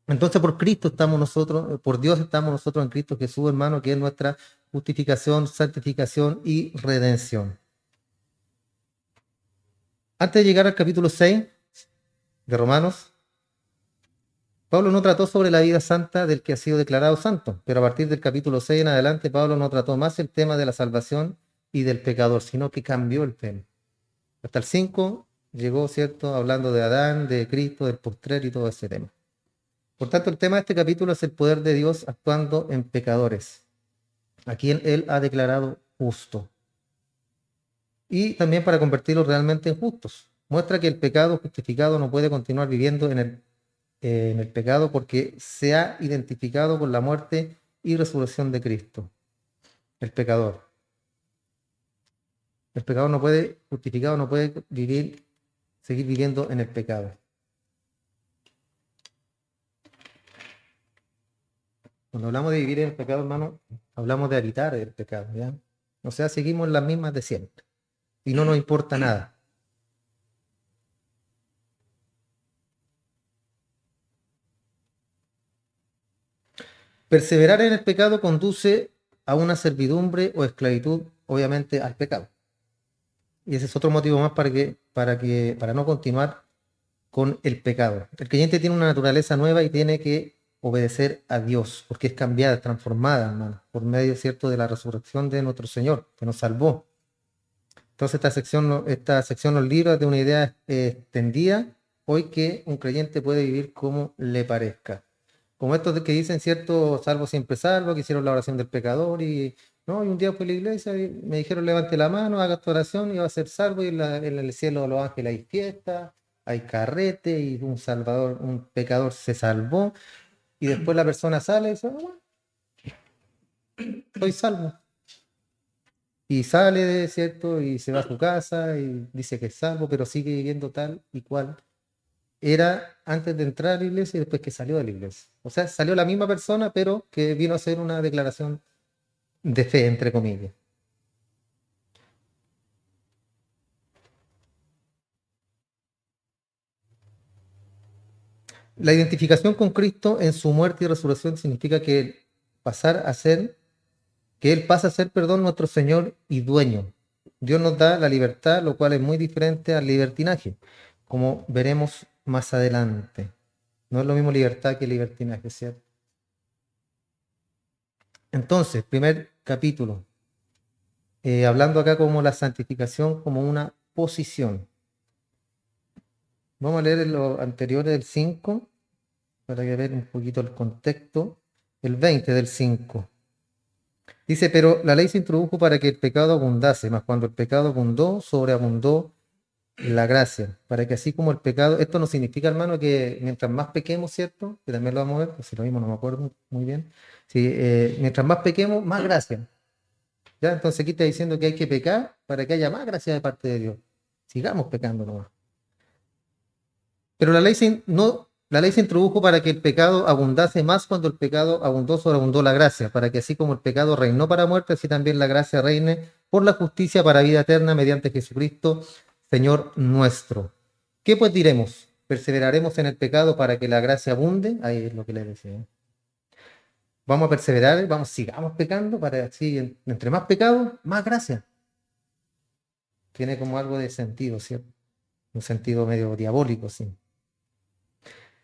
Entonces por Cristo estamos nosotros, por Dios estamos nosotros en Cristo Jesús, hermano, que es nuestra justificación, santificación y redención. Antes de llegar al capítulo 6 de Romanos, Pablo no trató sobre la vida santa del que ha sido declarado santo, pero a partir del capítulo 6 en adelante, Pablo no trató más el tema de la salvación y del pecador, sino que cambió el tema. Hasta el 5 llegó, ¿cierto?, hablando de Adán, de Cristo, del postrero y todo ese tema. Por tanto, el tema de este capítulo es el poder de Dios actuando en pecadores, a quien Él ha declarado justo, y también para convertirlos realmente en justos. Muestra que el pecado justificado no puede continuar viviendo en el pecado porque se ha identificado con la muerte y resurrección de Cristo, el pecador. El pecador no puede, justificado, no puede seguir viviendo en el pecado. Cuando hablamos de vivir en el pecado, hermano, hablamos de habitar el pecado, ¿ya? O sea, seguimos las mismas de siempre y no nos importa nada. Perseverar en el pecado conduce a una servidumbre o esclavitud, obviamente, al pecado. Y ese es otro motivo más para no continuar con el pecado. El creyente tiene una naturaleza nueva y tiene que obedecer a Dios, porque es cambiada, transformada, hermano, por medio, cierto, de la resurrección de nuestro Señor, que nos salvó. Entonces esta sección nos libra de una idea extendida, hoy que un creyente puede vivir como le parezca. Como estos de que dicen, cierto, salvo siempre salvo, que hicieron la oración del pecador y, no, y un día fui a la iglesia y me dijeron levante la mano, haga tu oración y va a ser salvo y en el cielo de los ángeles hay fiesta, hay carrete y un salvador, un pecador se salvó y después la persona sale y dice, "Ah, bueno, soy salvo". Y sale, ¿cierto? Y se va a su casa y dice que es salvo, pero sigue viviendo tal y cual era antes de entrar a la iglesia y después que salió de la iglesia. O sea, salió la misma persona, pero que vino a hacer una declaración de fe, entre comillas. La identificación con Cristo en su muerte y resurrección significa pasar a ser, que Él pasa a ser, perdón, nuestro Señor y dueño. Dios nos da la libertad, lo cual es muy diferente al libertinaje, como veremos más adelante. No es lo mismo libertad que libertinaje, ¿cierto? Entonces, primer capítulo, hablando acá como la santificación como una posición. Vamos a leer lo anterior del 5 para que vean un poquito el contexto. El 20 del 5. Dice, pero la ley se introdujo para que el pecado abundase, mas cuando el pecado abundó, sobreabundó la gracia, para que así como el pecado, esto no significa, hermano, que mientras más pequemos, ¿cierto? Que también lo vamos a ver, pues si lo mismo no me acuerdo muy bien. Sí, mientras más pequemos, más gracia. ¿Ya? Entonces aquí está diciendo que hay que pecar para que haya más gracia de parte de Dios. Sigamos pecando nomás. Pero la ley se introdujo para que el pecado abundase más cuando el pecado abundó, sobreabundó la gracia, para que así como el pecado reinó para muerte, así también la gracia reine por la justicia para vida eterna mediante Jesucristo, Señor nuestro. ¿Qué pues diremos? ¿Perseveraremos en el pecado para que la gracia abunde? Ahí es lo que le decía. Vamos a perseverar, sigamos pecando para así, entre más pecado, más gracia. Tiene como algo de sentido, ¿cierto? Un sentido medio diabólico, sí.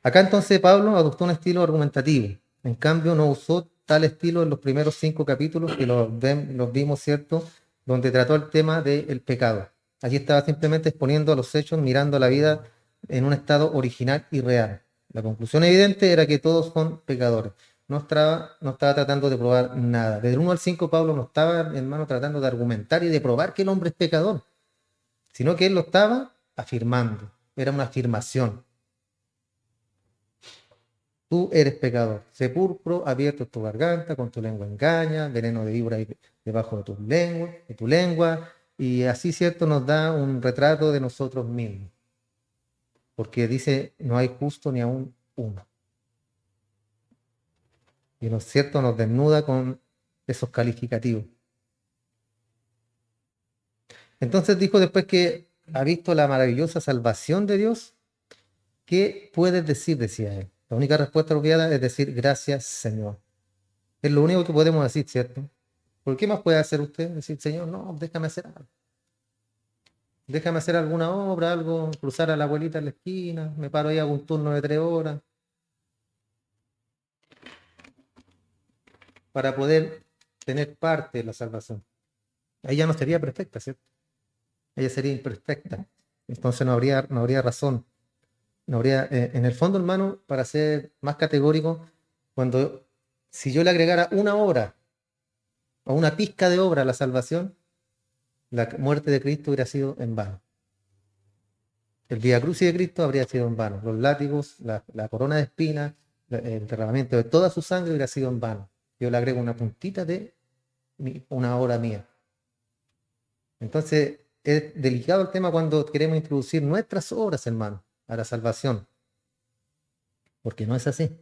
Acá entonces Pablo adoptó un estilo argumentativo. En cambio, no usó tal estilo en los primeros 5 capítulos que los vimos, ¿cierto? Donde trató el tema del pecado. Allí estaba simplemente exponiendo los hechos, mirando la vida en un estado original y real. La conclusión evidente era que todos son pecadores. No estaba tratando de probar nada. Desde el 1 al 5 Pablo no estaba, hermano, tratando de argumentar y de probar que el hombre es pecador, sino que él lo estaba afirmando. Era una afirmación. Tú eres pecador. Sepulcro abierto en tu garganta, con tu lengua engaña, veneno de víbora debajo de tu lengua, y así, cierto, nos da un retrato de nosotros mismos, porque dice, no hay justo ni aún uno. Y no es cierto, nos desnuda con esos calificativos. Entonces dijo después que ha visto la maravillosa salvación de Dios. ¿Qué puedes decir? Decía él. La única respuesta obviada es decir, gracias, Señor. Es lo único que podemos decir, ¿cierto? ¿Por qué más puede hacer usted? Decir, Señor, no, déjame hacer algo. Déjame hacer alguna obra, algo, cruzar a la abuelita en la esquina, me paro ahí, hago un turno de 3 horas, para poder tener parte de la salvación. Ella no sería perfecta, ¿cierto? Ella sería imperfecta. Entonces no habría razón. No habría, en el fondo, hermano, para ser más categórico, cuando si yo le agregara una obra o una pizca de obra a la salvación, la muerte de Cristo hubiera sido en vano. El Vía Crucis de Cristo habría sido en vano. Los látigos, la corona de espinas, el derramamiento de toda su sangre hubiera sido en vano. Yo le agrego una puntita de una obra mía. Entonces, es delicado el tema cuando queremos introducir nuestras obras, hermano, a la salvación, porque no es así.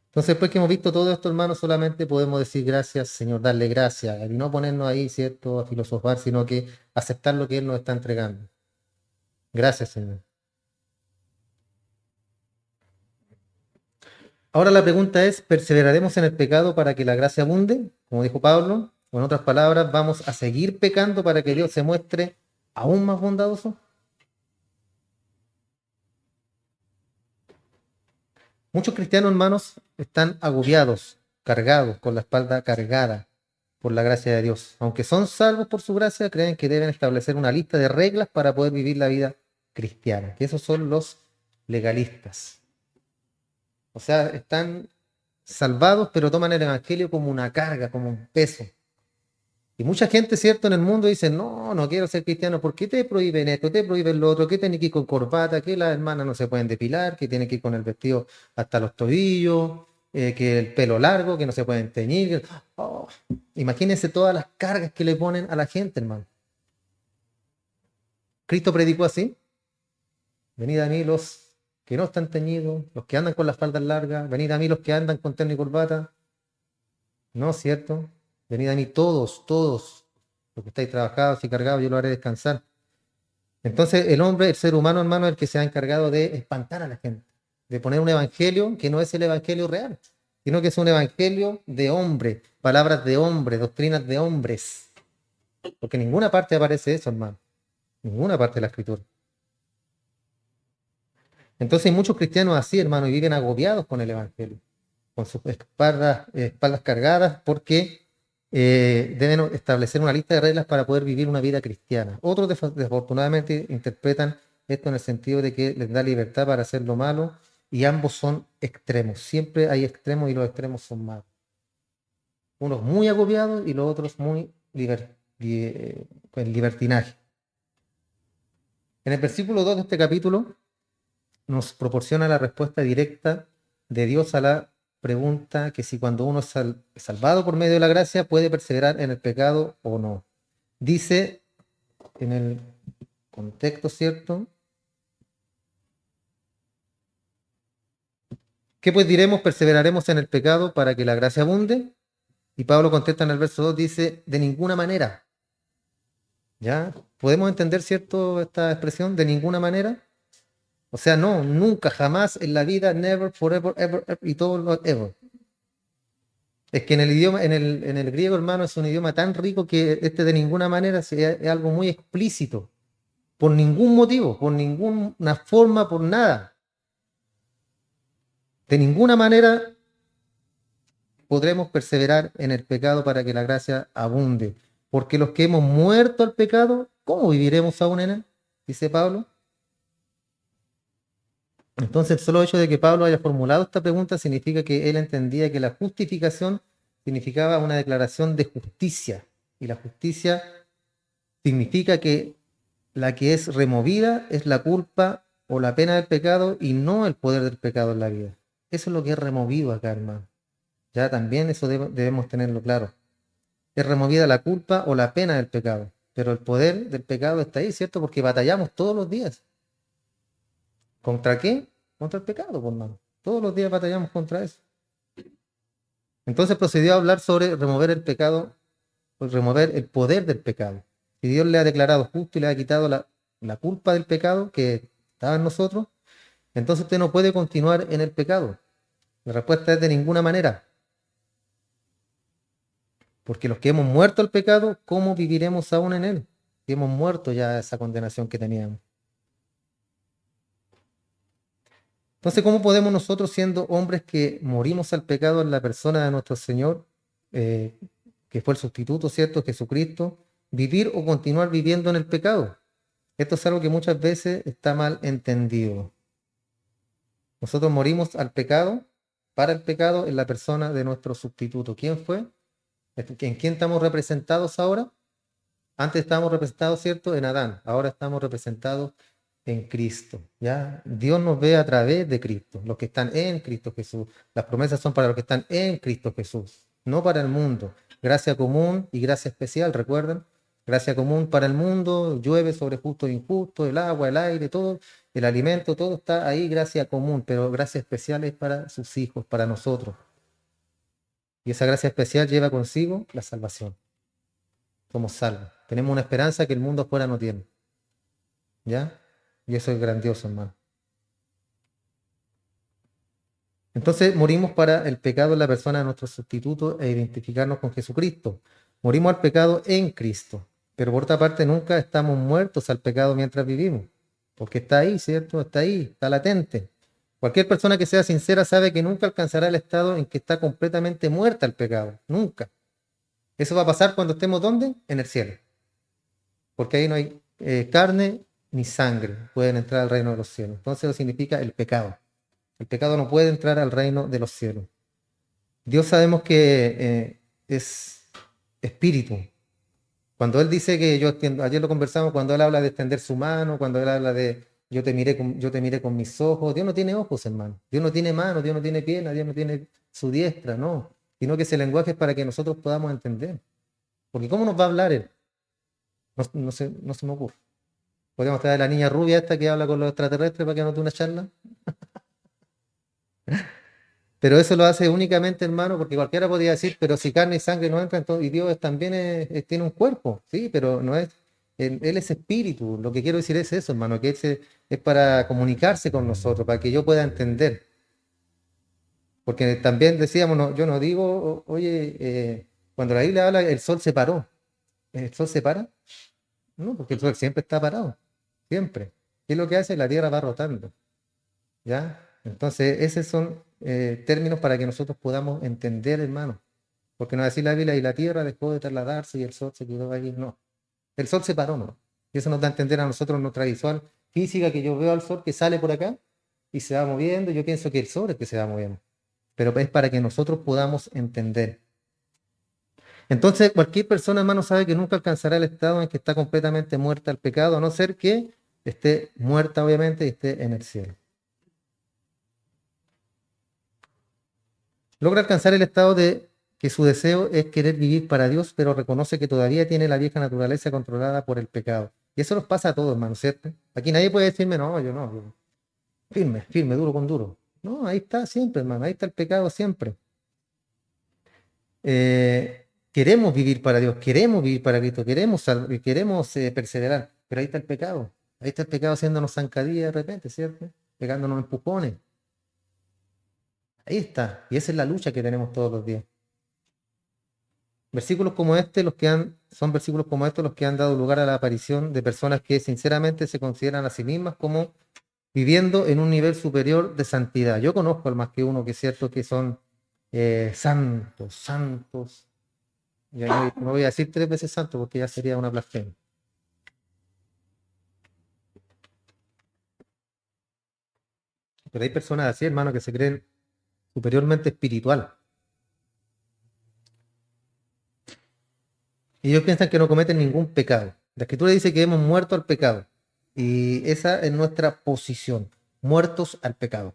Entonces, después que hemos visto todo esto, hermano, solamente podemos decir gracias, Señor, darle gracias, y no ponernos ahí, ¿cierto?, a filosofar, sino que aceptar lo que Él nos está entregando. Gracias, Señor. Ahora la pregunta es, ¿perseveraremos en el pecado para que la gracia abunde? Como dijo Pablo, o en otras palabras, ¿vamos a seguir pecando para que Dios se muestre aún más bondadoso? Muchos cristianos, hermanos, están agobiados, cargados, con la espalda cargada por la gracia de Dios. Aunque son salvos por su gracia, creen que deben establecer una lista de reglas para poder vivir la vida cristiana, que esos son los legalistas. O sea, están salvados, pero toman el Evangelio como una carga, como un peso. Y mucha gente, ¿cierto?, en el mundo dice, no, no quiero ser cristiano, ¿por qué te prohíben esto, te prohíben lo otro, que tienen que ir con corbata, que las hermanas no se pueden depilar, que tienen que ir con el vestido hasta los tobillos, que el pelo largo, que no se pueden teñir? Oh, imagínense todas las cargas que le ponen a la gente, hermano. Cristo predicó así: venid a mí los que no están teñidos, los que andan con las faldas largas, venid a mí los que andan con terno y corbata. No, ¿cierto? Venid a mí todos, todos, los que estáis trabajados y cargados, yo lo haré descansar. Entonces el hombre, el ser humano, hermano, es el que se ha encargado de espantar a la gente, de poner un evangelio que no es el evangelio real, sino que es un evangelio de hombre, palabras de hombre, doctrinas de hombres. Porque en ninguna parte aparece eso, hermano. Ninguna parte de la escritura. Entonces hay muchos cristianos así, hermano, y viven agobiados con el evangelio, con sus espaldas cargadas, porque deben establecer una lista de reglas para poder vivir una vida cristiana. Otros desafortunadamente interpretan esto en el sentido de que les da libertad para hacer lo malo, y ambos son extremos. Siempre hay extremos y los extremos son malos. Unos muy agobiados y los otros muy con libertinaje. En el versículo 2 de este capítulo nos proporciona la respuesta directa de Dios a la pregunta que si cuando uno es salvado por medio de la gracia puede perseverar en el pecado o no. Dice en el contexto, ¿cierto? ¿Qué pues diremos? ¿Perseveraremos en el pecado para que la gracia abunde? Y Pablo contesta en el verso 2, dice, de ninguna manera. ¿Ya? ¿Podemos entender, cierto, esta expresión? De ninguna manera. O sea, no, nunca, jamás en la vida, never, forever, ever, ever y todo lo ever. Es que en el idioma, en el griego, hermano, es un idioma tan rico que de ninguna manera es algo muy explícito. Por ningún motivo, por ninguna forma, por nada. De ninguna manera podremos perseverar en el pecado para que la gracia abunde. Porque los que hemos muerto al pecado, ¿cómo viviremos aún en él? Dice Pablo. Entonces, el solo hecho de que Pablo haya formulado esta pregunta significa que él entendía que la justificación significaba una declaración de justicia. Y la justicia significa que la que es removida es la culpa o la pena del pecado y no el poder del pecado en la vida. Eso es lo que es removido acá, hermano. Ya también eso debemos tenerlo claro. Es removida la culpa o la pena del pecado, pero el poder del pecado está ahí, ¿cierto? Porque batallamos todos los días. ¿Contra qué? Contra el pecado, por mano. Todos los días batallamos contra eso. Entonces procedió a hablar sobre remover el pecado, pues remover el poder del pecado. Si Dios le ha declarado justo y le ha quitado la culpa del pecado que estaba en nosotros, entonces usted no puede continuar en el pecado. La respuesta es de ninguna manera. Porque los que hemos muerto al pecado, ¿cómo viviremos aún en él? Si hemos muerto ya esa condenación que teníamos. Entonces, ¿cómo podemos nosotros, siendo hombres que morimos al pecado en la persona de nuestro Señor, que fue el sustituto, ¿cierto? Jesucristo, vivir o continuar viviendo en el pecado. Esto es algo que muchas veces está mal entendido. Nosotros morimos al pecado, para el pecado, en la persona de nuestro sustituto. ¿Quién fue? ¿En quién estamos representados ahora? Antes estábamos representados, ¿cierto?, en Adán. Ahora estamos representados en Cristo. ¿Ya? Dios nos ve a través de Cristo, los que están en Cristo Jesús. Las promesas son para los que están en Cristo Jesús, no para el mundo. Gracia común y gracia especial, ¿recuerdan? Gracia común para el mundo, llueve sobre justo e injusto, el agua, el aire, todo, el alimento, todo está ahí, gracia común, pero gracia especial es para sus hijos, para nosotros. Y esa gracia especial lleva consigo la salvación. Somos salvos. Tenemos una esperanza que el mundo afuera no tiene. ¿Ya? Y eso es grandioso, hermano. Entonces morimos para el pecado en la persona de nuestro sustituto e identificarnos con Jesucristo. Morimos al pecado en Cristo. Pero por otra parte nunca estamos muertos al pecado mientras vivimos. Porque está ahí, ¿cierto? Está ahí, está latente. Cualquier persona que sea sincera sabe que nunca alcanzará el estado en que está completamente muerta al pecado. Nunca. Eso va a pasar cuando estemos ¿dónde? En el cielo. Porque ahí no hay carne ni sangre. Pueden entrar al reino de los cielos. Entonces eso significa el pecado. El pecado no puede entrar al reino de los cielos. Dios sabemos que es espíritu. Cuando Él dice que yo extiendo, ayer lo conversamos, cuando Él habla de extender su mano, cuando Él habla de yo te miré con mis ojos, Dios no tiene ojos, hermano. Dios no tiene manos, Dios no tiene piernas, Dios no tiene su diestra, no. Sino que ese lenguaje es para que nosotros podamos entender. Porque ¿cómo nos va a hablar Él? No se me ocurre. Podríamos traer a la niña rubia esta que habla con los extraterrestres para que nos dé una charla. Pero eso lo hace únicamente, hermano, porque cualquiera podría decir, pero si carne y sangre no entran, y Dios también tiene un cuerpo, sí, pero no es, él es espíritu. Lo que quiero decir es eso, hermano, que es para comunicarse con nosotros, para que yo pueda entender. Porque también decíamos, no, yo no digo, oye, cuando la Biblia habla, el sol se paró. ¿El sol se para? No, porque el sol siempre está parado, siempre. ¿Qué es lo que hace? La tierra va rotando. ¿Ya? Entonces, esos son términos para que nosotros podamos entender, hermano. Porque no va a decir la Biblia y la tierra dejó de trasladarse y el sol se quedó ahí. No. El sol se paró, ¿no? Y eso nos da a entender a nosotros nuestra visual física, que yo veo al sol que sale por acá y se va moviendo. Yo pienso que el sol es que se va moviendo. Pero es para que nosotros podamos entender. Entonces, cualquier persona, hermano, sabe que nunca alcanzará el estado en que está completamente muerta al pecado, a no ser que esté muerta, obviamente, y esté en el cielo. Logra alcanzar el estado de que su deseo es querer vivir para Dios, pero reconoce que todavía tiene la vieja naturaleza controlada por el pecado. Y eso nos pasa a todos, hermano, ¿cierto? Aquí nadie puede decirme, no, yo no. Firme, firme, duro con duro. No, ahí está siempre, hermano, ahí está el pecado siempre. Queremos vivir para Dios, queremos vivir para Cristo, queremos perseverar, pero ahí está el pecado. Ahí está el pecado haciéndonos zancadillas de repente, ¿cierto? Pegándonos empujones. Ahí está. Y esa es la lucha que tenemos todos los días. Versículos como este, son versículos como estos los que han dado lugar a la aparición de personas que sinceramente se consideran a sí mismas como viviendo en un nivel superior de santidad. Yo conozco al más que uno que es cierto que son santos, santos. Ya no voy a decir 3 veces santo porque ya sería una blasfemia. Pero hay personas así, hermano, que se creen superiormente espiritual. Y ellos piensan que no cometen ningún pecado. La Escritura dice que hemos muerto al pecado. Y esa es nuestra posición, muertos al pecado.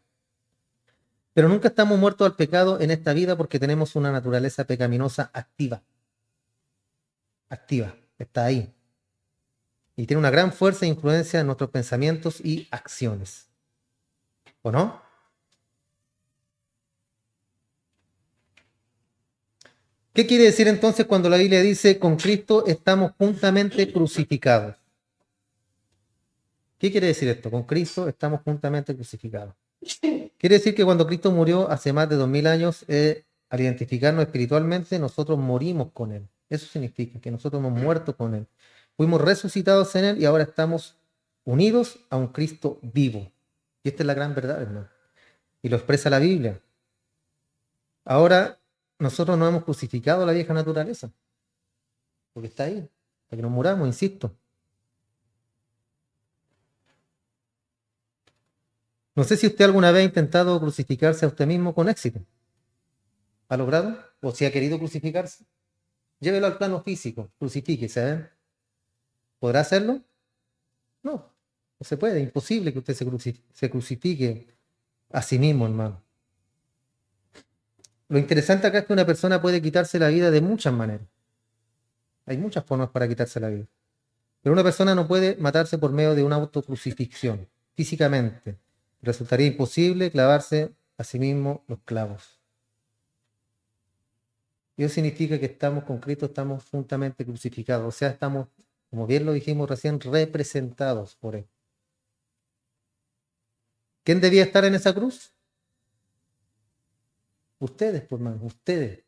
Pero nunca estamos muertos al pecado en esta vida porque tenemos una naturaleza pecaminosa activa. Activa, está ahí. Y tiene una gran fuerza e influencia en nuestros pensamientos y acciones. ¿O no? ¿Qué quiere decir entonces cuando la Biblia dice con Cristo estamos juntamente crucificados? ¿Qué quiere decir esto? Con Cristo estamos juntamente crucificados. Quiere decir que cuando Cristo murió hace más de 2000 años, al identificarnos espiritualmente, nosotros morimos con Él. Eso significa que nosotros hemos muerto con Él. Fuimos resucitados en Él y ahora estamos unidos a un Cristo vivo. Y esta es la gran verdad, hermano. Y lo expresa la Biblia. Ahora, nosotros no hemos crucificado la vieja naturaleza. porque está ahí, para que nos muramos, insisto. No sé si usted alguna vez ha intentado crucificarse a usted mismo con éxito. ¿Ha logrado? ¿O si ha querido crucificarse? Llévelo al plano físico, crucifíquese, ¿eh? ¿Podrá hacerlo? No, no se puede, imposible que usted se crucifique a sí mismo, hermano. Lo interesante acá es que una persona puede quitarse la vida de muchas maneras. Hay muchas formas para quitarse la vida. Pero una persona no puede matarse por medio de una autocrucifixión, físicamente. Resultaría imposible clavarse a sí mismo los clavos. Y eso significa que estamos con Cristo, estamos juntamente crucificados. O sea, estamos, como bien lo dijimos recién, representados por Él. ¿Quién debía estar en esa cruz? Ustedes, por más, ustedes.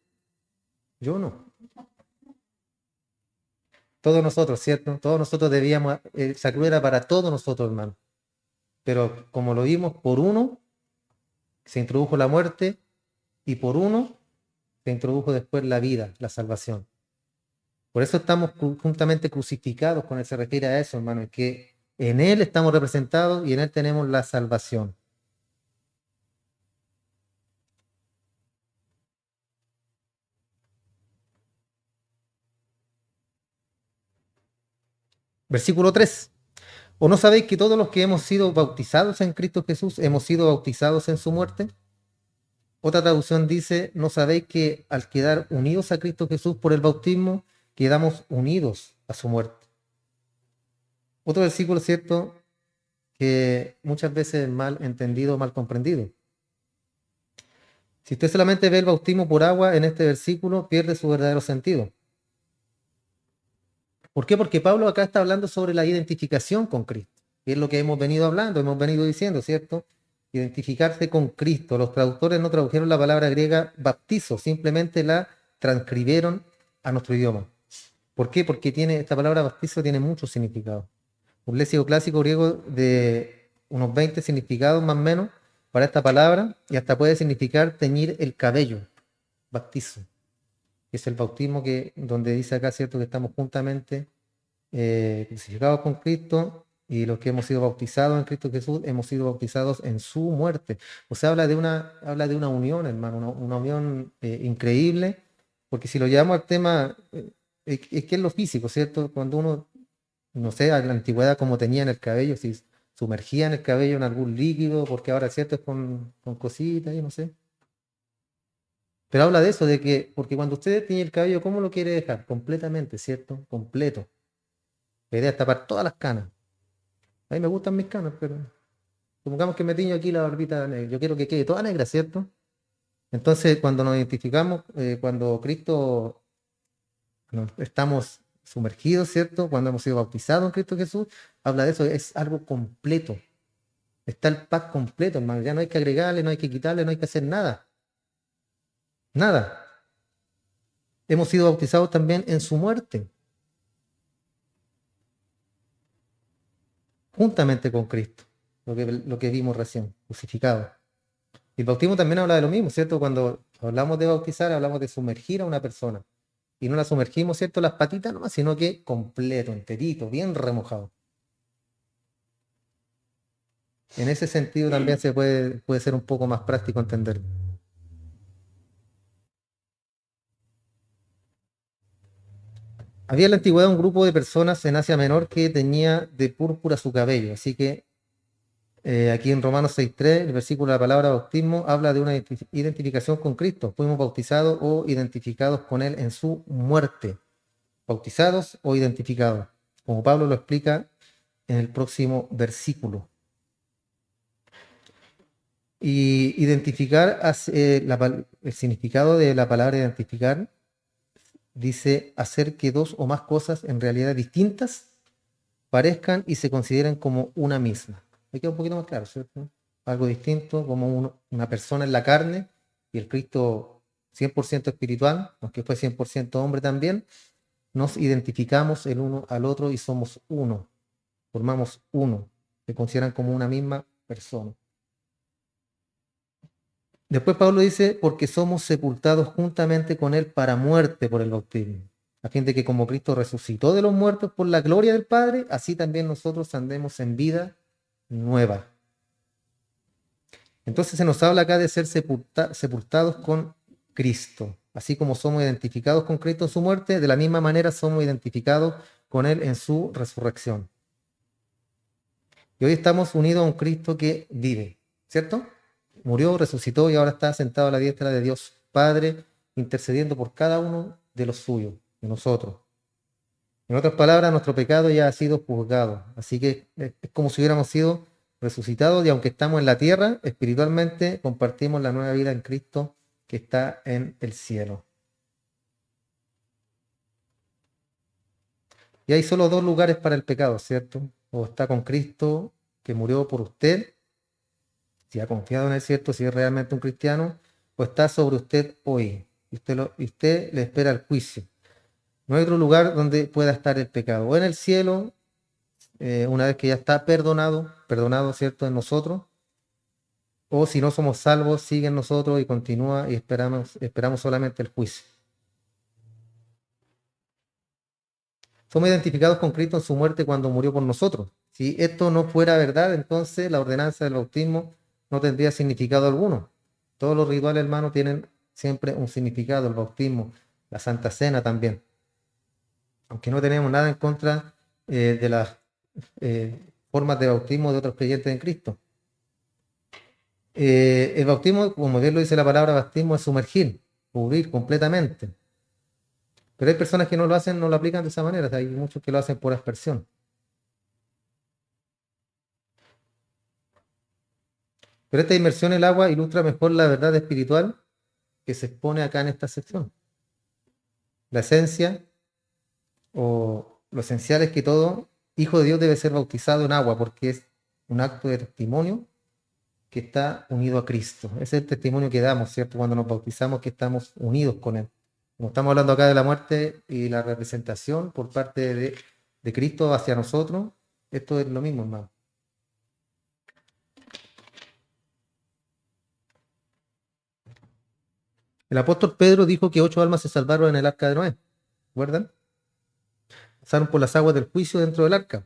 Yo no. Todos nosotros, ¿cierto? Todos nosotros debíamos, esa cruz era para todos nosotros, hermano. Pero como lo vimos, por uno se introdujo la muerte y por uno se introdujo después la vida, la salvación. Por eso estamos juntamente crucificados cuando se refiere a eso, hermano, es que en Él estamos representados y en Él tenemos la salvación. Versículo 3. ¿O no sabéis que todos los que hemos sido bautizados en Cristo Jesús hemos sido bautizados en su muerte? Otra traducción dice, ¿no sabéis que al quedar unidos a Cristo Jesús por el bautismo, quedamos unidos a su muerte? Otro versículo, ¿cierto?, que muchas veces es mal entendido, mal comprendido. Si usted solamente ve el bautismo por agua en este versículo, pierde su verdadero sentido. ¿Por qué? Porque Pablo acá está hablando sobre la identificación con Cristo. Y es lo que hemos venido hablando, hemos venido diciendo, ¿cierto? Identificarse con Cristo. Los traductores no tradujeron la palabra griega baptizo, simplemente la transcribieron a nuestro idioma. ¿Por qué? Porque esta palabra bautizo tiene muchos significados. Un léxico clásico griego de unos 20 significados más o menos para esta palabra y hasta puede significar teñir el cabello, bautizo. Es el bautismo donde dice acá, ¿cierto?, que estamos juntamente crucificados con Cristo y los que hemos sido bautizados en Cristo Jesús hemos sido bautizados en su muerte. O sea, habla de una unión, hermano, una unión increíble, porque si lo llevamos al tema, es que es lo físico, ¿cierto? Cuando uno, no sé, en la antigüedad como tenían el cabello, si sumergían el cabello en algún líquido, porque ahora, ¿cierto?, es con cositas, yo no sé. Pero habla de eso, de que, porque cuando usted tiene el cabello, ¿cómo lo quiere dejar? Completamente, ¿cierto? Completo. La idea es tapar todas las canas. A mí me gustan mis canas, pero supongamos que me tiño aquí la barbita negra. Yo quiero que quede toda negra, ¿cierto? Entonces, cuando nos identificamos, cuando Cristo, estamos sumergidos, ¿cierto? Cuando hemos sido bautizados en Cristo Jesús, habla de eso, es algo completo. Está el pack completo, hermano. Ya no hay que agregarle, no hay que quitarle, no hay que hacer nada. Nada. Hemos sido bautizados también en su muerte, juntamente con Cristo, lo que vimos recién, crucificado. Y el bautismo también habla de lo mismo, ¿cierto? Cuando hablamos de bautizar, hablamos de sumergir a una persona. Y no la sumergimos, ¿cierto?, las patitas nomás, sino que completo, enterito, bien remojado. En ese sentido también puede ser un poco más práctico entenderlo. Había en la antigüedad un grupo de personas en Asia Menor que tenía de púrpura su cabello, así que aquí en Romanos 6.3, el versículo de la palabra bautismo habla de una identificación con Cristo. Fuimos bautizados o identificados con Él en su muerte. Bautizados o identificados, como Pablo lo explica en el próximo versículo. Y identificar, el significado de la palabra identificar, dice hacer que dos o más cosas en realidad distintas parezcan y se consideren como una misma. Me queda un poquito más claro, ¿cierto? Algo distinto, como una persona en la carne y el Cristo 100% espiritual, aunque fue 100% hombre también, nos identificamos el uno al otro y somos uno, formamos uno, se consideran como una misma persona. Después Pablo dice, porque somos sepultados juntamente con él para muerte por el bautismo. a fin de que como Cristo resucitó de los muertos por la gloria del Padre, así también nosotros andemos en vida nueva. Entonces se nos habla acá de ser sepultados con Cristo. Así como somos identificados con Cristo en su muerte, de la misma manera somos identificados con Él en su resurrección. Y hoy estamos unidos a un Cristo que vive, ¿cierto? Murió, resucitó y ahora está sentado a la diestra de Dios Padre, intercediendo por cada uno de los suyos, de nosotros. En otras palabras, nuestro pecado ya ha sido juzgado. Así que es como si hubiéramos sido resucitados y aunque estamos en la tierra, espiritualmente compartimos la nueva vida en Cristo que está en el cielo. Y hay solo dos lugares para el pecado, ¿cierto? O está con Cristo que murió por usted, si ha confiado en él, ¿cierto? Si es realmente un cristiano, o está sobre usted hoy. Y usted le espera el juicio. No hay otro lugar donde pueda estar el pecado. O en el cielo, una vez que ya está perdonado, ¿cierto? En nosotros. O si no somos salvos, sigue en nosotros y continúa y esperamos solamente el juicio. Somos identificados con Cristo en su muerte cuando murió por nosotros. Si esto no fuera verdad, entonces la ordenanza del bautismo no tendría significado alguno. Todos los rituales, hermanos, tienen siempre un significado, el bautismo, la Santa Cena también. Aunque no tenemos nada en contra de las formas de bautismo de otros creyentes en Cristo. El bautismo, como bien lo dice la palabra bautismo, es sumergir, cubrir completamente. Pero hay personas que no lo hacen, no lo aplican de esa manera. O sea, hay muchos que lo hacen por aspersión. Pero esta inmersión en el agua ilustra mejor la verdad espiritual que se expone acá en esta sección. La esencia o lo esencial es que todo hijo de Dios debe ser bautizado en agua porque es un acto de testimonio que está unido a Cristo. Ese es el testimonio que damos, ¿cierto? Cuando nos bautizamos, que estamos unidos con Él. Como estamos hablando acá de la muerte y la representación por parte de Cristo hacia nosotros, esto es lo mismo, hermano. El apóstol Pedro dijo que 8 almas se salvaron en el arca de Noé. ¿Recuerdan? Pasaron por las aguas del juicio dentro del arca.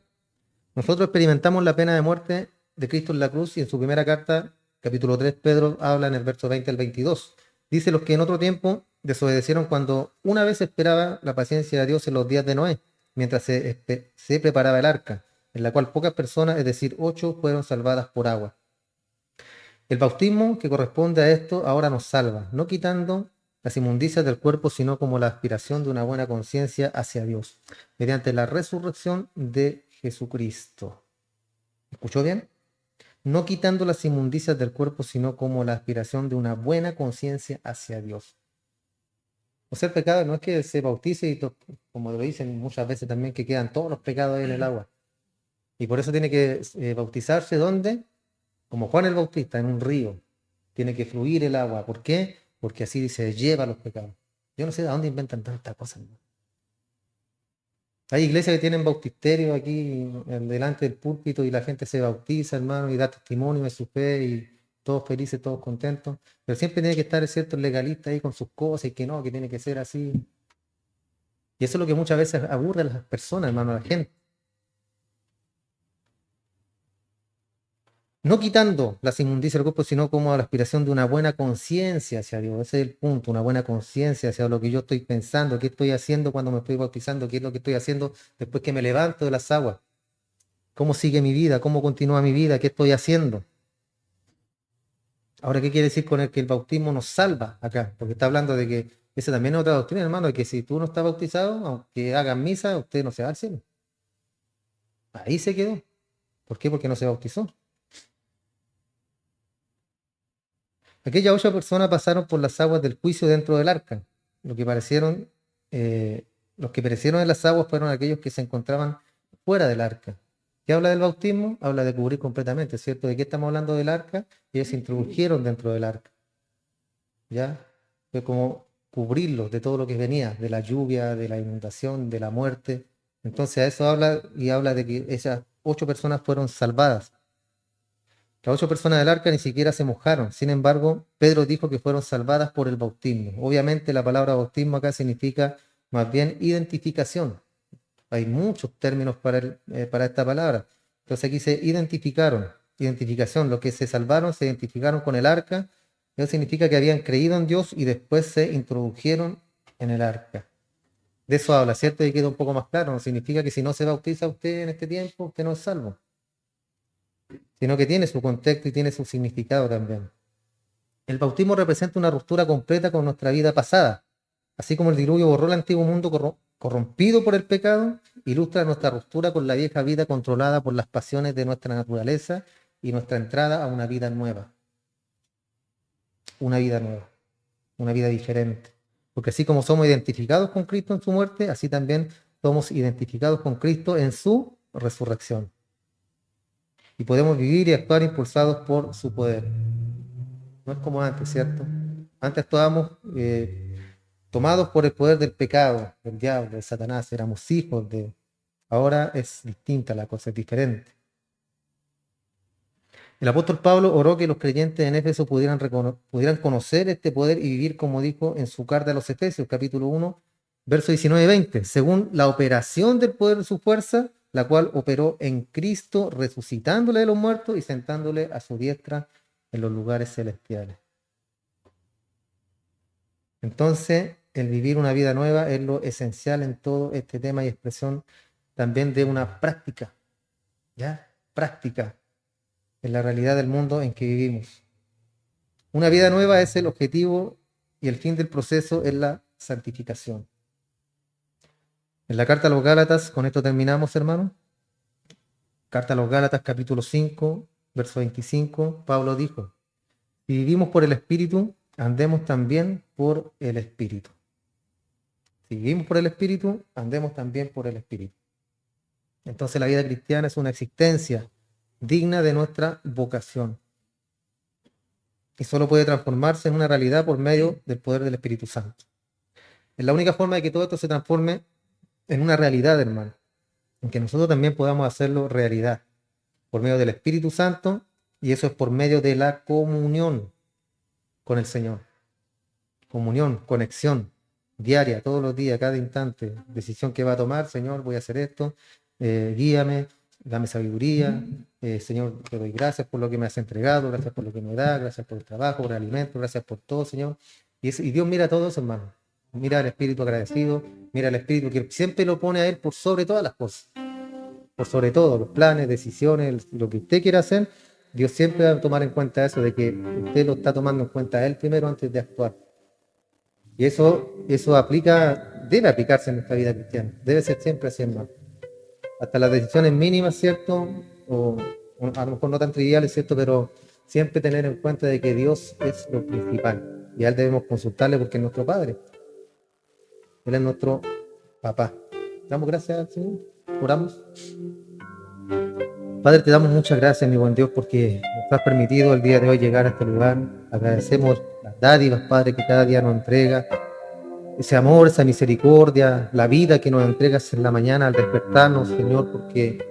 Nosotros experimentamos la pena de muerte de Cristo en la cruz y en su primera carta, capítulo 3, Pedro habla en el verso 20 al 22. Dice: los que en otro tiempo desobedecieron cuando una vez esperaba la paciencia de Dios en los días de Noé, mientras se preparaba el arca, en la cual pocas personas, es decir, 8, fueron salvadas por agua. El bautismo que corresponde a esto ahora nos salva, no quitando las inmundicias del cuerpo, sino como la aspiración de una buena conciencia hacia Dios, mediante la resurrección de Jesucristo. ¿Escuchó bien? No quitando las inmundicias del cuerpo, sino como la aspiración de una buena conciencia hacia Dios. O sea, el pecado no es que se bautice y, como lo dicen muchas veces también, que quedan todos los pecados ahí en el agua. Y por eso tiene que bautizarse, ¿dónde? Como Juan el Bautista, en un río. Tiene que fluir el agua. ¿Por qué? Porque así se lleva los pecados. Yo no sé de dónde inventan tantas cosas, ¿no? Hay iglesias que tienen bautisterio aquí delante del púlpito y la gente se bautiza, hermano, y da testimonio de su fe y todos felices, todos contentos. Pero siempre tiene que estar, es cierto, el legalista ahí con sus cosas y que no, que tiene que ser así. Y eso es lo que muchas veces aburre a las personas, hermano, a la gente. No quitando las inmundicias del cuerpo, sino como a la aspiración de una buena conciencia hacia Dios. Ese es el punto, una buena conciencia hacia lo que yo estoy pensando, qué estoy haciendo cuando me estoy bautizando, qué es lo que estoy haciendo después que me levanto de las aguas, cómo sigue mi vida, cómo continúa mi vida, qué estoy haciendo. Ahora, ¿qué quiere decir con el que el bautismo nos salva acá? Porque está hablando de que esa también es otra doctrina, hermano, de que si tú no estás bautizado, aunque hagas misa, usted no se va al cielo. Ahí se quedó. ¿Por qué? Porque no se bautizó. Aquellas 8 personas pasaron por las aguas del juicio dentro del arca. Lo que parecieron, los que perecieron en las aguas fueron aquellos que se encontraban fuera del arca. ¿Qué habla del bautismo? Habla de cubrir completamente, ¿cierto? ¿De qué estamos hablando del arca? Ellos se introdujeron dentro del arca. ¿Ya? Fue como cubrirlos de todo lo que venía, de la lluvia, de la inundación, de la muerte. Entonces a eso habla y habla de que esas 8 personas fueron salvadas. Las 8 personas del arca ni siquiera se mojaron. Sin embargo, Pedro dijo que fueron salvadas por el bautismo. Obviamente la palabra bautismo acá significa más bien identificación. Hay muchos términos para esta palabra. Entonces aquí se identificaron, identificación, los que se salvaron se identificaron con el arca. Eso significa que habían creído en Dios y después se introdujeron en el arca. De eso habla, ¿cierto? Y queda un poco más claro. No significa que si no se bautiza usted en este tiempo, usted no es salvo, sino que tiene su contexto y tiene su significado también. El bautismo representa una ruptura completa con nuestra vida pasada. Así como el diluvio borró el antiguo mundo corrompido por el pecado, ilustra nuestra ruptura con la vieja vida controlada por las pasiones de nuestra naturaleza y nuestra entrada a una vida nueva. Una vida nueva, una vida diferente. Porque así como somos identificados con Cristo en su muerte, así también somos identificados con Cristo en su resurrección. Y podemos vivir y actuar impulsados por su poder. No es como antes, ¿cierto? Antes estábamos tomados por el poder del pecado, del diablo, de Satanás, éramos hijos de... Ahora es distinta la cosa, es diferente. El apóstol Pablo oró que los creyentes en Éfeso pudieran conocer este poder y vivir, como dijo en su carta a los Efesios, capítulo 1, verso 19 y 20, según la operación del poder de su fuerza, la cual operó en Cristo, resucitándole de los muertos y sentándole a su diestra en los lugares celestiales. Entonces, el vivir una vida nueva es lo esencial en todo este tema y expresión también de una práctica, ¿ya? Práctica en la realidad del mundo en que vivimos. Una vida nueva es el objetivo y el fin del proceso es la santificación. En la carta a los Gálatas, con esto terminamos, hermanos. Carta a los Gálatas, capítulo 5, verso 25, Pablo dijo: si vivimos por el Espíritu, andemos también por el Espíritu. Si vivimos por el Espíritu, andemos también por el Espíritu. Entonces la vida cristiana es una existencia digna de nuestra vocación. Y solo puede transformarse en una realidad por medio del poder del Espíritu Santo. Es la única forma de que todo esto se transforme en una realidad, hermano. En que nosotros también podamos hacerlo realidad. Por medio del Espíritu Santo, y eso es por medio de la comunión con el Señor. Comunión, conexión diaria, todos los días, cada instante. Decisión que va a tomar: Señor, voy a hacer esto, guíame, dame sabiduría. Señor, te doy gracias por lo que me has entregado, gracias por lo que me das, gracias por el trabajo, por el alimento, gracias por todo, Señor. Y Dios mira a todos, hermano. Mira al Espíritu agradecido, mira al Espíritu que siempre lo pone a Él por sobre todas las cosas. Por sobre todo, los planes, decisiones, lo que usted quiera hacer, Dios siempre va a tomar en cuenta eso, de que usted lo está tomando en cuenta a Él primero antes de actuar. Y eso debe aplicarse en nuestra vida cristiana. Debe ser siempre así, hermano. Hasta las decisiones mínimas, ¿cierto? O a lo mejor no tan triviales, ¿cierto? Pero siempre tener en cuenta de que Dios es lo principal. Y a Él debemos consultarle porque es nuestro Padre. Él es nuestro papá. Damos gracias al Señor. Oramos. Padre, te damos muchas gracias, mi buen Dios, porque nos has permitido el día de hoy llegar a este lugar. Agradecemos las dádivas, Padre, que cada día nos entrega. Ese amor, esa misericordia, la vida que nos entregas en la mañana al despertarnos, Señor, porque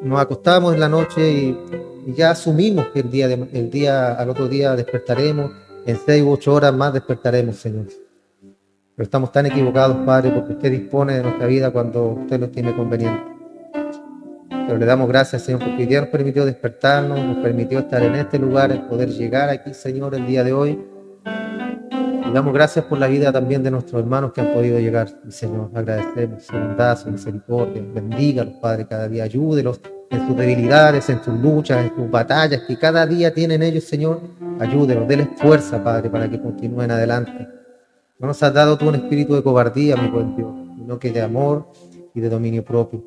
nos acostamos en la noche y ya asumimos que al otro día despertaremos, en 6 u 8 horas más despertaremos, Señor. Pero estamos tan equivocados, Padre, porque usted dispone de nuestra vida cuando usted lo tiene conveniente. Pero le damos gracias, Señor, porque Dios nos permitió despertarnos, nos permitió estar en este lugar, poder llegar aquí, Señor, el día de hoy. Le damos gracias por la vida también de nuestros hermanos que han podido llegar, Señor. Agradecemos su bondad, su misericordia. Bendígalos, Padre, cada día. Ayúdelos en sus debilidades, en sus luchas, en sus batallas que cada día tienen ellos, Señor. Ayúdelos, denles fuerza, Padre, para que continúen adelante. No nos has dado tú un espíritu de cobardía, mi buen Dios, sino que de amor y de dominio propio.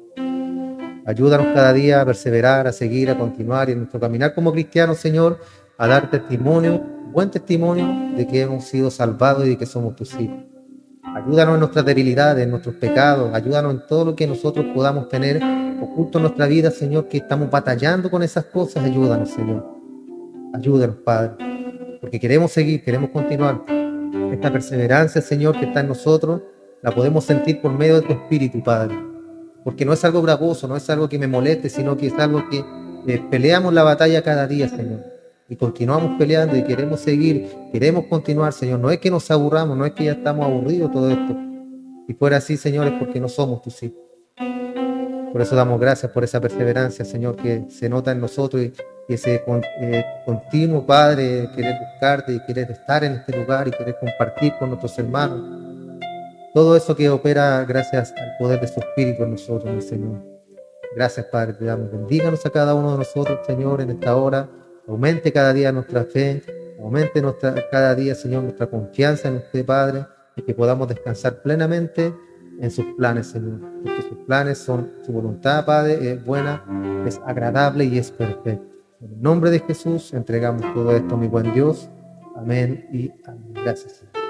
Ayúdanos cada día a perseverar, a seguir, a continuar y en nuestro caminar como cristianos, Señor, a dar testimonio, buen testimonio de que hemos sido salvados y de que somos tus hijos. Ayúdanos en nuestras debilidades, en nuestros pecados, ayúdanos en todo lo que nosotros podamos tener oculto en nuestra vida, Señor, que estamos batallando con esas cosas. Ayúdanos, Señor. Ayúdanos, Padre, porque queremos seguir, queremos continuar. Esta perseverancia, Señor, que está en nosotros, la podemos sentir por medio de tu Espíritu, Padre. Porque no es algo gravoso, no es algo que me moleste, sino que es algo que peleamos la batalla cada día, Señor. y continuamos peleando y queremos seguir, queremos continuar, Señor. No es que nos aburramos, no es que ya estamos aburridos de todo esto. Y fuera así, Señor, es porque no somos tus hijos. Por eso damos gracias por esa perseverancia, Señor, que se nota en nosotros y ese continuo, Padre, querer buscarte y querer estar en este lugar y querer compartir con nuestros hermanos. Todo eso que opera gracias al poder de su Espíritu en nosotros, mi Señor. Gracias, Padre, te damos. Bendíganos a cada uno de nosotros, Señor, en esta hora. Aumente cada día nuestra fe, aumente cada día, Señor, nuestra confianza en usted, Padre, y que podamos descansar plenamente en sus planes, Señor. Porque sus planes son, su voluntad, Padre, es buena, es agradable y es perfecta. En el nombre de Jesús entregamos todo esto, mi buen Dios. Amén y amén. Gracias, Señor.